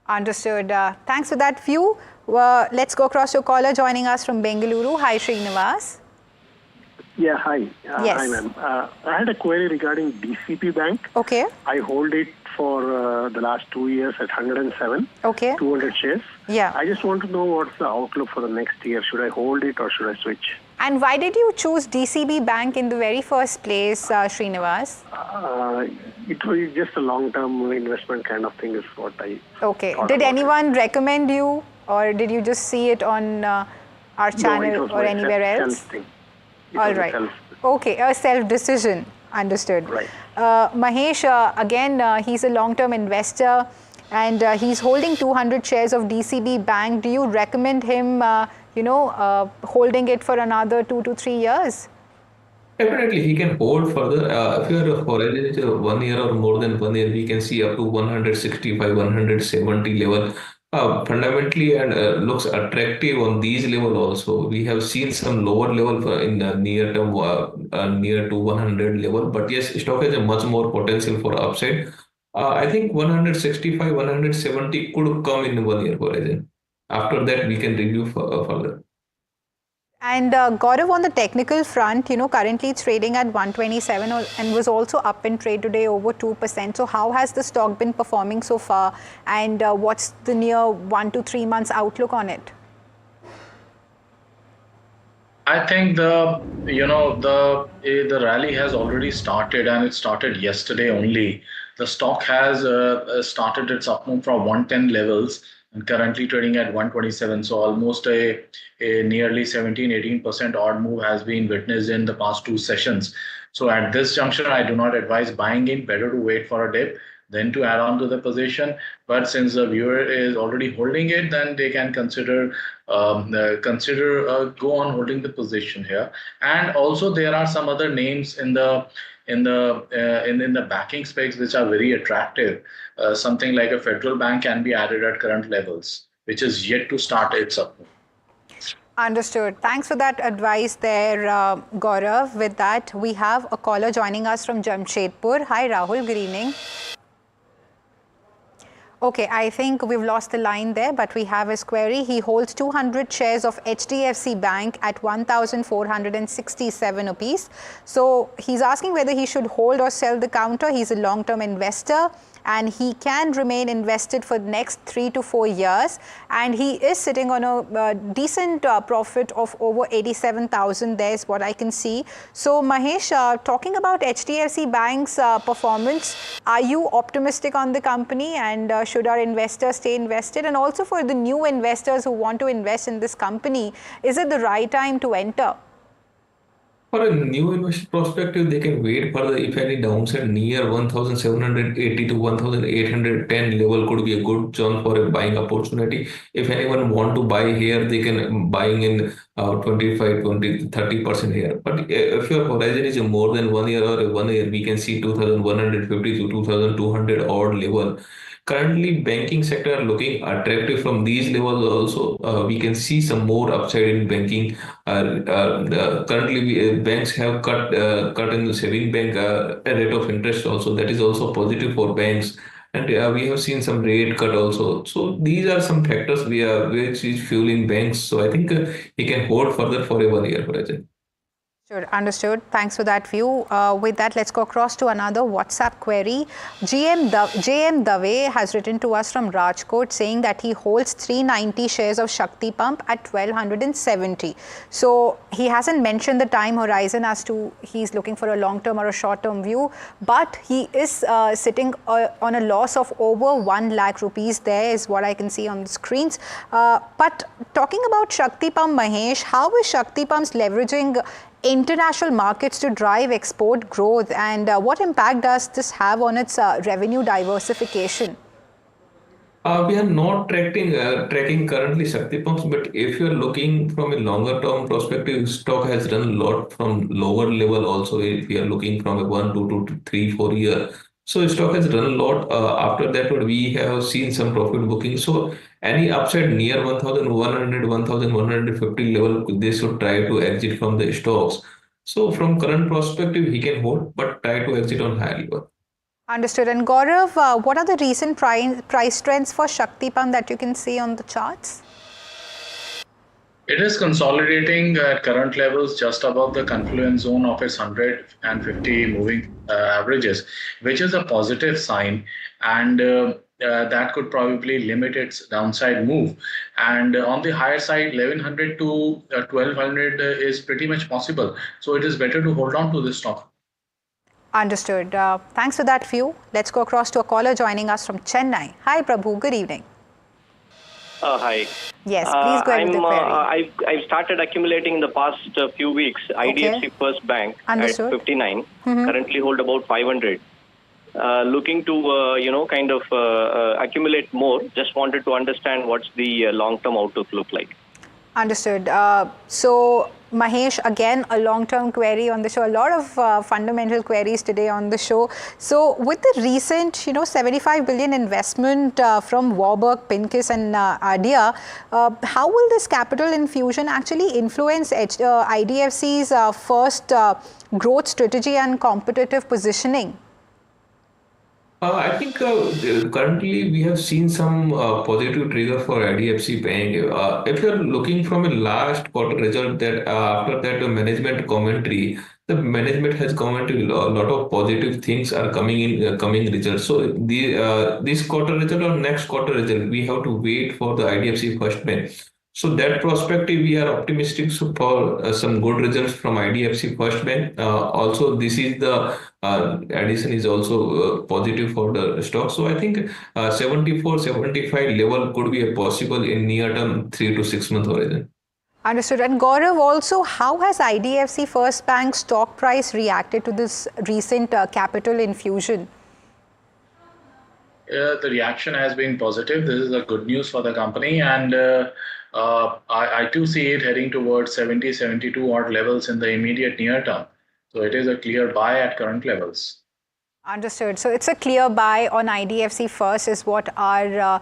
Understood. Thanks for that view. Let's go across to a caller joining us from Bengaluru. Hi, Srinivas. Yeah, hi. Yes. Hi, ma'am. I had a query regarding DCP Bank. Okay. I hold it for the last 2 years at 107. Okay. 200 shares. Yeah. I just want to know what's the outlook for the next year. Should I hold it or should I switch? And why did you choose DCB Bank in the very first place, Srinivas? It was just a long-term investment kind of thing is what I Okay. Did anyone recommend you or did you just see it on our channel or anywhere else? All right. Okay, a self-decision. Understood. Right. Mahesh, again, he's a long-term investor and he's holding 200 shares of DCB Bank. Do you recommend him, holding it for another 2 to 3 years? Definitely, he can hold further. If you are for 1 year or more than 1 year, we can see up to 165, 170 level. Fundamentally and looks attractive on these level also. We have seen some lower level in the near term, near to 100 level. But yes, stock has a much more potential for upside. I think 165, 170 could come in 1 year horizon. After that, we can review further. And Gaurav, on the technical front, currently it's trading at 127 and was also up in trade today over 2%. So how has the stock been performing so far and what's the near 1 to 3 months outlook on it? I think the rally has already started and it started yesterday only. The stock has started its up move from 110 levels and currently trading at 127. So almost a nearly 17-18% odd move has been witnessed in the past two sessions. So at this juncture, I do not advise buying in. Better to wait for a dip than to add on to the position. But since the viewer is already holding it, then they can consider go on holding the position here. And also there are some other names in the backing space which are very attractive. Something like a federal bank can be added at current levels, which is yet to start its up. Understood. Thanks for that advice there, Gaurav. With that, we have a caller joining us from Jamshedpur. Hi, Rahul. Good evening. Okay, I think we've lost the line there, but we have his query. He holds 200 shares of HDFC Bank at 1,467 rupees. So he's asking whether he should hold or sell the counter. He's a long-term investor, and he can remain invested for the next 3 to 4 years. And he is sitting on a decent profit of over 87,000. There's what I can see. So Mahesh, talking about HDFC Bank's performance, are you optimistic on the company, and should our investors stay invested? And also for the new investors who want to invest in this company, is it the right time to enter? For a new investor perspective, they can wait for the, if any, downside near 1,780 to 1,810 level could be a good zone for a buying opportunity. If anyone want to buy here, they can buying in 25, 20, 30% here. But if your horizon is more than 1 year or 1 year, we can see 2,150 to 2,200 odd level. Currently, banking sector are looking attractive from these levels also. We can see some more upside in banking. Currently, banks have cut in the saving bank rate of interest also. That is also positive for banks. And we have seen some rate cut also. So these are some factors which is fueling banks. So I think he can hold further for a 1 year horizon. Sure, understood. Thanks for that view. With that, let's go across to another WhatsApp query. JM Dave has written to us from Rajkot saying that he holds 390 shares of Shakti Pump at 1,270. So he hasn't mentioned the time horizon as to he's looking for a long-term or a short-term view, but he is sitting on a loss of over 1 lakh rupees. There is what I can see on the screens. But talking about Shakti Pump, Mahesh, how is Shakti Pumps leveraging international markets to drive export growth, and what impact does this have on its revenue diversification? We are not tracking currently Shakti Pumps, but if you are looking from a longer term perspective, stock has done a lot from lower level also. If we are looking from a 1, 2 to 3, 4 year, so stock has done a lot. After that, we have seen some profit booking. So any upside near 1,100, 1,150 level, they should try to exit from the stocks. So from current perspective, he can hold, but try to exit on higher level. Understood. And Gaurav, what are the recent price trends for Shakti Pump that you can see on the charts? It is consolidating at current levels just above the confluence zone of its 150 moving averages, which is a positive sign, and that could probably limit its downside move. And on the higher side, 1,100 to 1,200 is pretty much possible. So it is better to hold on to this stock. Understood. Thanks for that view. Let's go across to a caller joining us from Chennai. Hi, Prabhu. Good evening. Hi. Yes, please go ahead with the query. I've started accumulating in the past few weeks. IDFC First Bank Understood. at 59. Currently hold about 500. Looking to kind of accumulate more. Just wanted to understand what's the long-term outlook look like. Understood. So Mahesh, again, a long-term query on the show. A lot of fundamental queries today on the show. So with the recent, 75 billion investment from Warburg, Pincus and Idea, how will this capital infusion actually influence IDFC's first growth strategy and competitive positioning? I think currently we have seen some positive trigger for IDFC Bank. If you're looking from a last quarter result, that after that management commentary, the management has commented a lot of positive things are coming in coming results. So this quarter result or next quarter result, we have to wait for the IDFC First Bank. So that perspective, we are optimistic for some good results from IDFC First Bank. Also, this is the addition is also positive for the stock. So I think 74, 75 level could be a possible in near term 3 to 6 month horizon. Understood. And Gaurav, also, how has IDFC First Bank stock price reacted to this recent capital infusion? The reaction has been positive. This is a good news for the company, and I too see it heading towards 70, 72 odd levels in the immediate near term. So it is a clear buy at current levels. Understood. So it's a clear buy on IDFC First is what our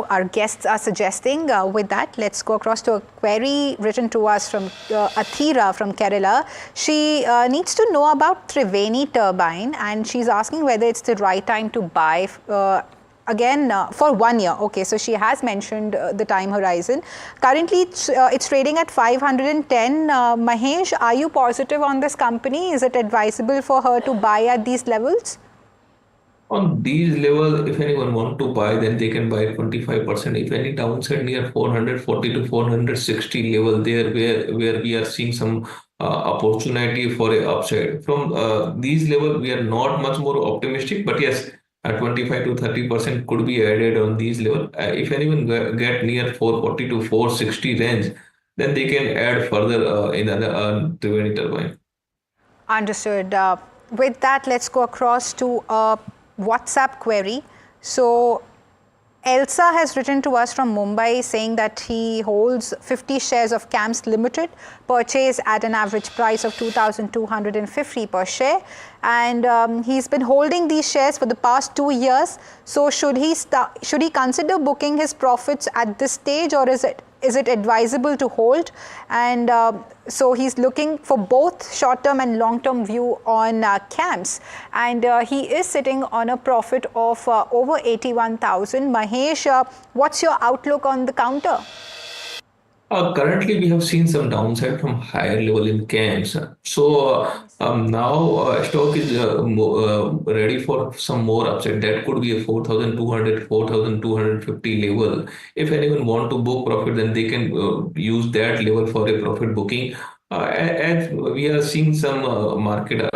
our guests are suggesting. With that, let's go across to a query written to us from Athira from Kerala. She needs to know about Trevani Turbine, and she's asking whether it's the right time to buy again for 1 year. Okay, so she has mentioned the time horizon. Currently, it's trading at 510. Mahesh, are you positive on this company? Is it advisable for her to buy at these levels? On these levels, if anyone want to buy, then they can buy 25%. If any downside near 440 to 460 level there, where we are seeing some opportunity for a upside. From these levels, we are not much more optimistic, but yes, 25 to 30% could be added on these levels. If anyone get near 440 to 460 range, then they can add further in other Trevani Turbine. Understood. With that, let's go across to WhatsApp query. So Elsa has written to us from Mumbai saying that he holds 50 shares of CAMS Limited, purchased at an average price of 2,250 per share, and he's been holding these shares for the past 2 years. So should he consider booking his profits at this stage, or is it advisable to hold? And so he's looking for both short-term and long-term view on CAMS, and he is sitting on a profit of over 81,000. Mahesh, what's your outlook on the counter? Currently, we have seen some downside from higher level in CAMS. So now stock is ready for some more upside. That could be a 4,200, 4,250 level. If anyone want to book profit, then they can use that level for a profit booking. As we are seeing some market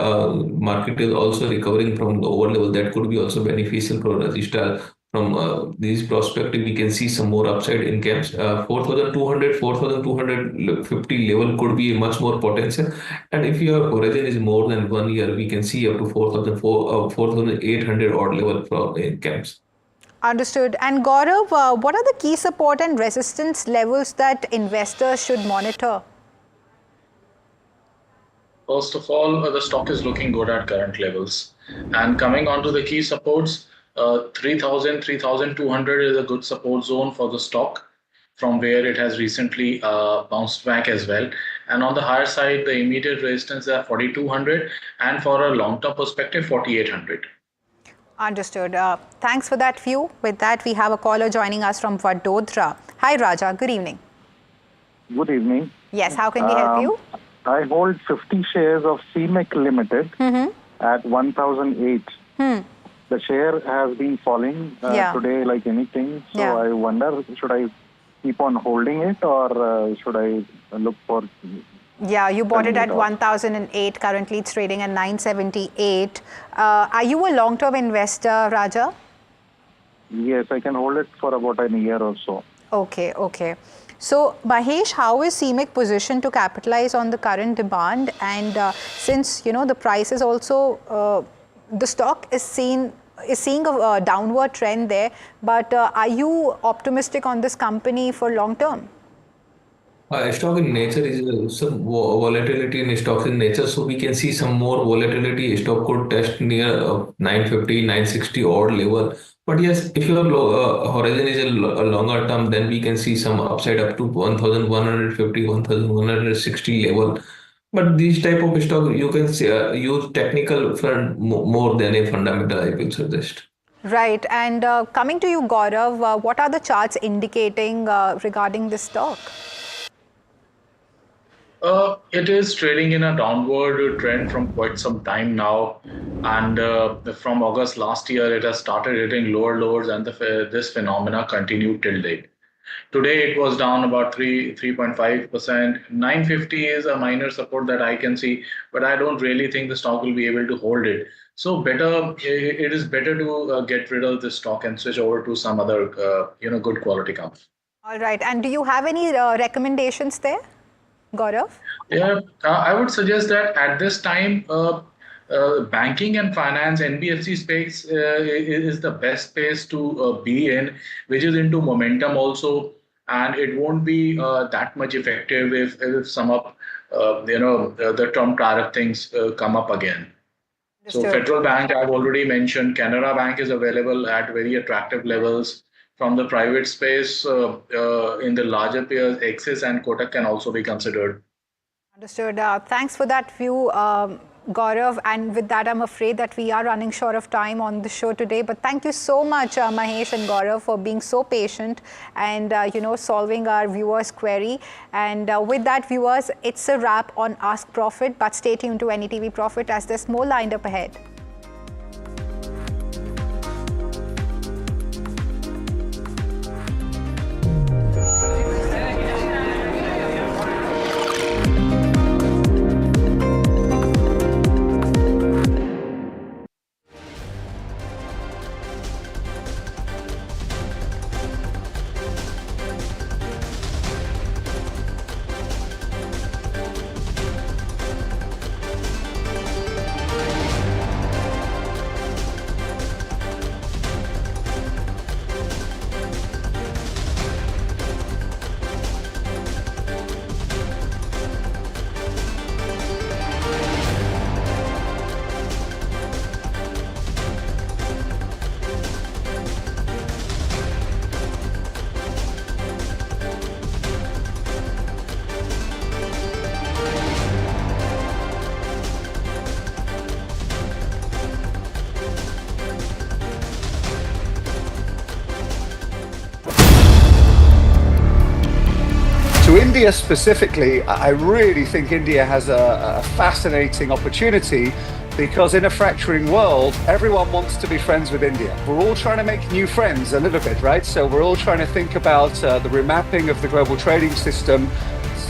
is also recovering from lower level. That could be also beneficial for Register. From these perspective, we can see some more upside in CAMS. 4,200, 4,250 level could be much more potential. And if your horizon is more than 1 year, we can see up to 4,800 odd level from in CAMS. Understood. And Gaurav, what are the key support and resistance levels that investors should monitor? First of all, the stock is looking good at current levels. And coming on to the key supports, 3,000, 3,200 is a good support zone for the stock, from where it has recently bounced back as well. And on the higher side, the immediate resistance are 4,200, and for a long-term perspective, 4,800. Understood. Thanks for that view. With that, we have a caller joining us from Vadodara. Hi, Raja. Good evening. Good evening. Yes, how can we help you? I hold 50 shares of Seamec Limited at 1,008. The share has been falling today like anything. So I wonder, should I keep on holding it, or should I look for... Yeah, you bought it at 1,008. Currently, it's trading at 978. Are you a long-term investor, Raja? Yes, I can hold it for about a year or so. Okay, okay. So, Mahesh, how is Seamec positioned to capitalize on the current demand? And since, the price is also, the stock is seeing a downward trend there, but are you optimistic on this company for long term? Stock in nature is some volatility in stocks in nature, so we can see some more volatility. Stock could test near 950, 960 odd level. But yes, if your horizon is a longer term, then we can see some upside up to 1,150, 1,160 level. But these type of stock, you can use technical front more than a fundamental, I will suggest. Right. And coming to you, Gaurav, what are the charts indicating regarding this stock? It is trading in a downward trend from quite some time now, and from August last year, it has started hitting lower lows, and this phenomena continued till date. Today it was down about 3.5%. 950 is a minor support that I can see, but I don't really think the stock will be able to hold it. So it is better to get rid of this stock and switch over to some other good quality company. All right. And do you have any recommendations there, Gaurav? Yeah, I would suggest that at this time, banking and finance, NBFC space is the best space to be in, which is into momentum also, and it won't be that much effective if some of the Trump tariff things come up again. So Federal Bank, I've already mentioned, Canara Bank is available at very attractive levels. From the private space, in the larger pairs, Axis and Kotak can also be considered. Understood. Thanks for that view, Gaurav. And with that, I'm afraid that we are running short of time on the show today. But thank you so much, Mahesh and Gaurav, for being so patient and solving our viewers' query. And with that, viewers, it's a wrap on Ask Profit. But stay tuned to NDTV Profit as there's more lined up ahead. To India specifically, I really think India has a fascinating opportunity because in a fracturing world, everyone wants to be friends with India. We're all trying to make new friends a little bit, right? So we're all trying to think about the remapping of the global trading system.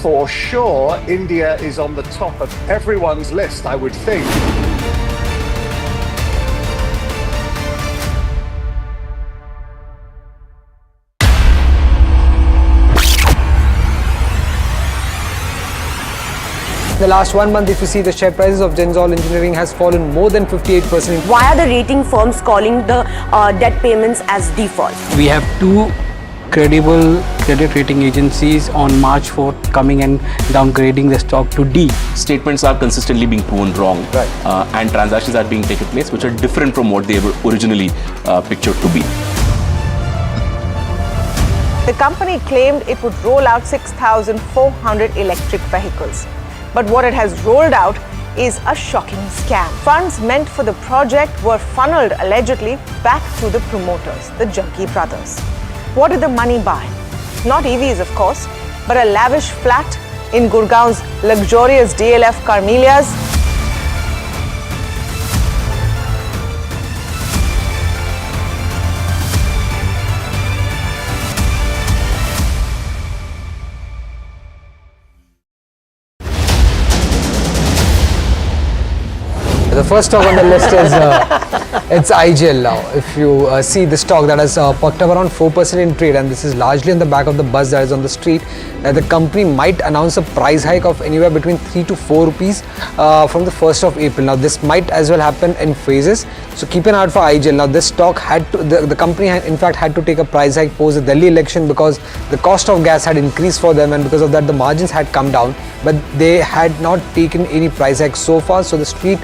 For sure, India is on the top of everyone's list, I would think. In the last 1 month, if you see, the share prices of Gensol Engineering has fallen more than 58%. Why are the rating firms calling the debt payments as default? We have two credible credit rating agencies on March 4th coming and downgrading the stock to D. Statements are consistently being proven wrong, and transactions are being taken place which are different from what they were originally pictured to be. The company claimed it would roll out 6,400 electric vehicles. But what it has rolled out is a shocking scam. Funds meant for the project were funneled allegedly back to the promoters, the Junkie brothers. What did the money buy? Not EVs, of course, but a lavish flat in Gurgaon's luxurious DLF Carmelias. The first stock on the list is it's IGL now. If you see the stock that has perked up around 4% in trade, and this is largely on the back of the buzz that is on the street, that the company might announce a price hike of anywhere between 3 to 4 rupees from the 1st of April. Now this might as well happen in phases, so keep an eye out for IGL. Now this stock had to, the company had, in fact had to take a price hike post the Delhi election because the cost of gas had increased for them, and because of that the margins had come down, but they had not taken any price hike so far. So the street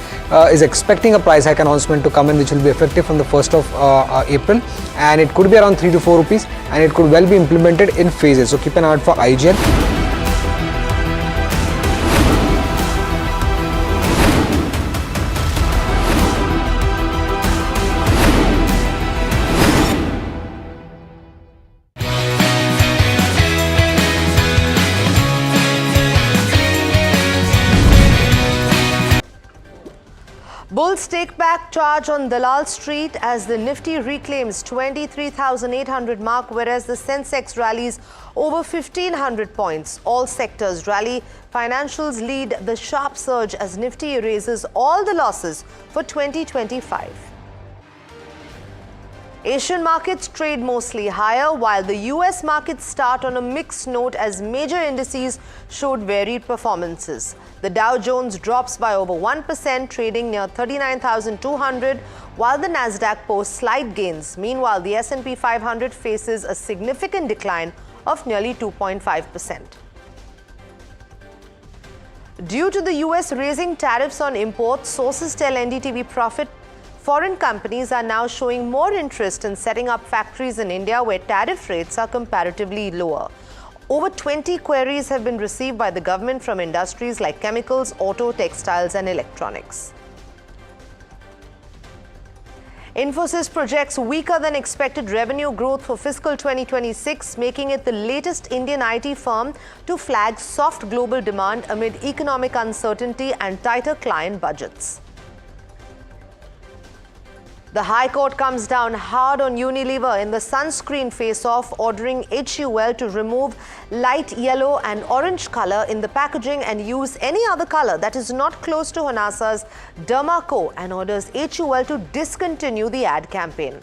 is expecting a price hike announcement to come in, which will be effective from the 1st of April, and it could be around 3 to 4 rupees, and it could well be implemented in phases. So keep an eye out for IGL. Bulls take back charge on Dalal Street as the Nifty reclaims 23,800 mark, whereas the Sensex rallies over 1,500 points. All sectors rally. Financials lead the sharp surge as Nifty erases all the losses for 2025. Asian markets trade mostly higher, while the US markets start on a mixed note as major indices showed varied performances. The Dow Jones drops by over 1%, trading near 39,200, while the Nasdaq posts slight gains. Meanwhile, the S&P 500 faces a significant decline of nearly 2.5%. Due to the US raising tariffs on imports, sources tell NDTV Profit foreign companies are now showing more interest in setting up factories in India where tariff rates are comparatively lower. Over 20 queries have been received by the government from industries like chemicals, auto, textiles and electronics. Infosys projects weaker than expected revenue growth for fiscal 2026, making it the latest Indian IT firm to flag soft global demand amid economic uncertainty and tighter client budgets. The High Court comes down hard on Unilever in the sunscreen face-off, ordering HUL to remove light yellow and orange color in the packaging and use any other color that is not close to Honasa's Dermaco, and orders HUL to discontinue the ad campaign.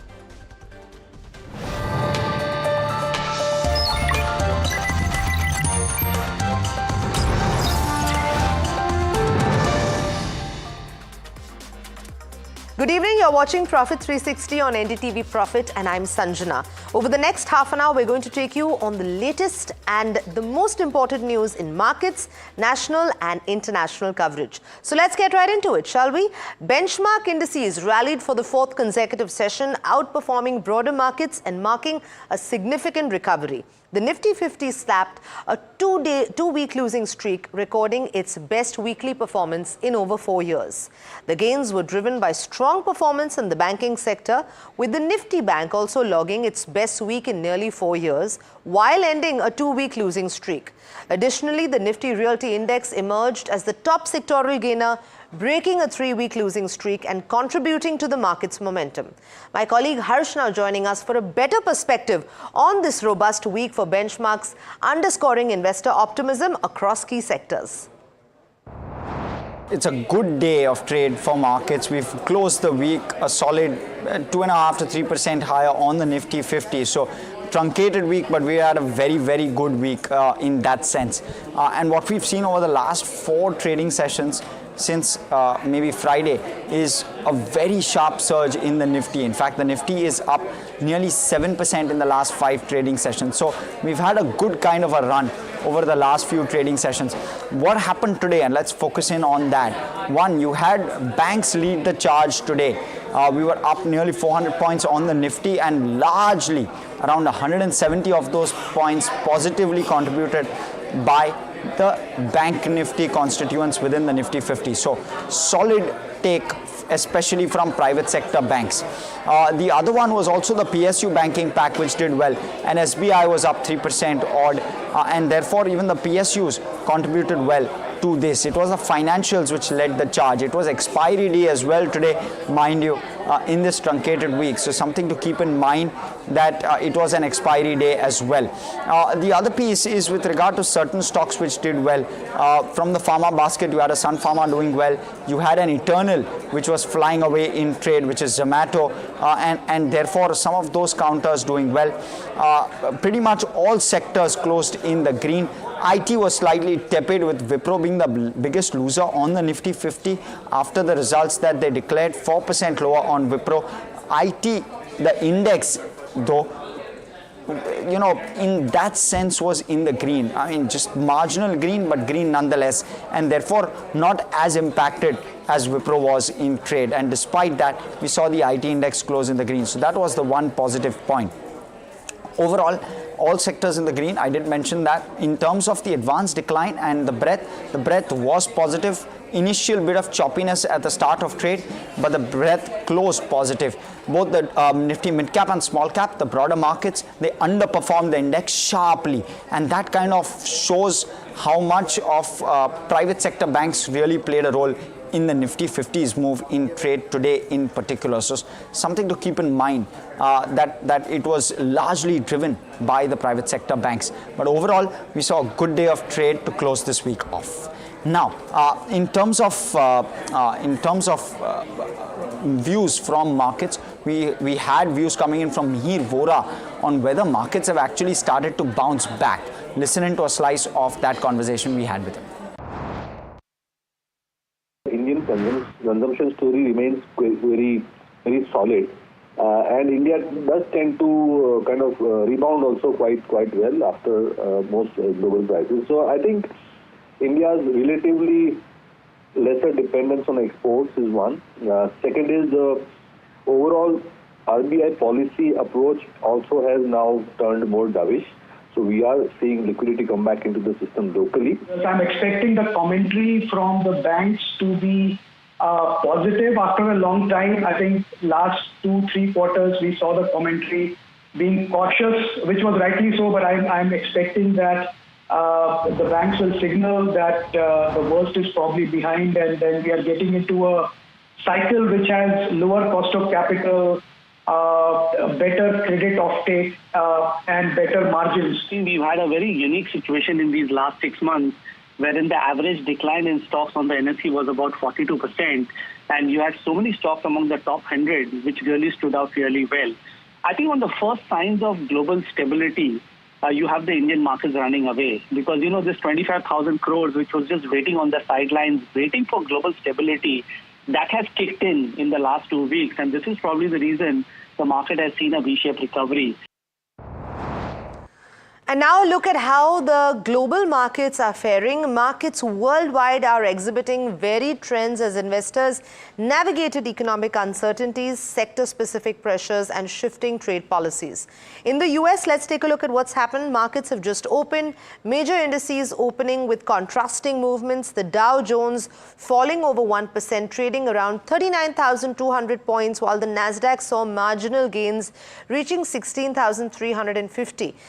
Good evening, you're watching Profit 360 on NDTV Profit and I'm Sanjana. Over the next half an hour, we're going to take you on the latest and the most important news in markets, national and international coverage. So let's get right into it, shall we? Benchmark indices rallied for the fourth consecutive session, outperforming broader markets and marking a significant recovery. The Nifty 50 slapped a two-week losing streak, recording its best weekly performance in over 4 years. The gains were driven by strong performance in the banking sector, with the Nifty Bank also logging its best week in nearly 4 years, while ending a 2-week losing streak. Additionally, the Nifty Realty Index emerged as the top sectoral gainer, breaking a 3-week losing streak and contributing to the market's momentum. My colleague Harsh now joining us for a better perspective on this robust week for benchmarks, underscoring investor optimism across key sectors. It's a good day of trade for markets. We've closed the week a solid 2.5 to 3% higher on the Nifty 50. So truncated week, but we had a very, very good week in that sense. And what we've seen over the last 4 trading sessions since maybe Friday is a very sharp surge in the Nifty. In fact, the Nifty is up nearly 7% in the last 5 trading sessions. So we've had a good kind of a run over the last few trading sessions. What happened today, and let's focus in on that. One, you had banks lead the charge today. We were up nearly 400 points on the Nifty, and largely around 170 of those points positively contributed by the bank Nifty constituents within the Nifty 50. So solid take, especially from private sector banks. The other one was also the PSU banking pack, which did well, and SBI was up 3% odd, and therefore even the PSUs contributed well to this. It was the financials which led the charge. It was expiry day as well today, mind you, in this truncated week. So something to keep in mind that it was an expiry day as well. The other piece is with regard to certain stocks which did well. From the pharma basket, you had a Sun Pharma doing well. You had an Eternal which was flying away in trade, which is Zomato, and therefore some of those counters doing well. Pretty much all sectors closed in the green. IT was slightly tepid, with Wipro being the biggest loser on the Nifty 50 after the results that they declared, 4% lower on Wipro. IT, the index, though, you know, in that sense was in the green. I mean, just marginal green, but green nonetheless, and therefore not as impacted as Wipro was in trade. And despite that, we saw the IT index close in the green. So that was the one positive point. Overall, all sectors in the green. I did mention that. In terms of the advanced decline and the breadth was positive. Initial bit of choppiness at the start of trade, but the breadth closed positive. Both the Nifty mid-cap and small-cap, the broader markets, they underperformed the index sharply, and that kind of shows how much of private sector banks really played a role in the Nifty 50s move in trade today in particular. So something to keep in mind that it was largely driven by the private sector banks. But overall, we saw a good day of trade to close this week off. Now, in terms of views from markets, we had views coming in from Mihir Vora on whether markets have actually started to bounce back. Listen into a slice of that conversation we had with him. Indian consumption story remains very, very solid, and India does tend to kind of rebound also quite well after most global crises. So I think India's relatively lesser dependence on exports is one. Second is the overall RBI policy approach also has now turned more dovish. So we are seeing liquidity come back into the system locally. I'm expecting the commentary from the banks to be positive after a long time. I think last 2-3 quarters we saw the commentary being cautious, which was rightly so, but I'm expecting that the banks will signal that the worst is probably behind, and then we are getting into a cycle which has lower cost of capital, better credit offtake, and better margins. We've had a very unique situation in these last 6 months, wherein the average decline in stocks on the NSE was about 42%, and you had so many stocks among the top 100 which really stood out really well. I think on the first signs of global stability, you have the Indian markets running away, because this 25,000 crores which was just waiting on the sidelines, waiting for global stability, that has kicked in the last 2 weeks, and this is probably the reason the market has seen a V-shaped recovery. And now look at how the global markets are faring. Markets worldwide are exhibiting varied trends as investors navigated economic uncertainties, sector-specific pressures, and shifting trade policies. In the US, let's take a look at what's happened. Markets have just opened. Major indices opening with contrasting movements. The Dow Jones falling over 1%, trading around 39,200 points, while the Nasdaq saw marginal gains reaching 16,350.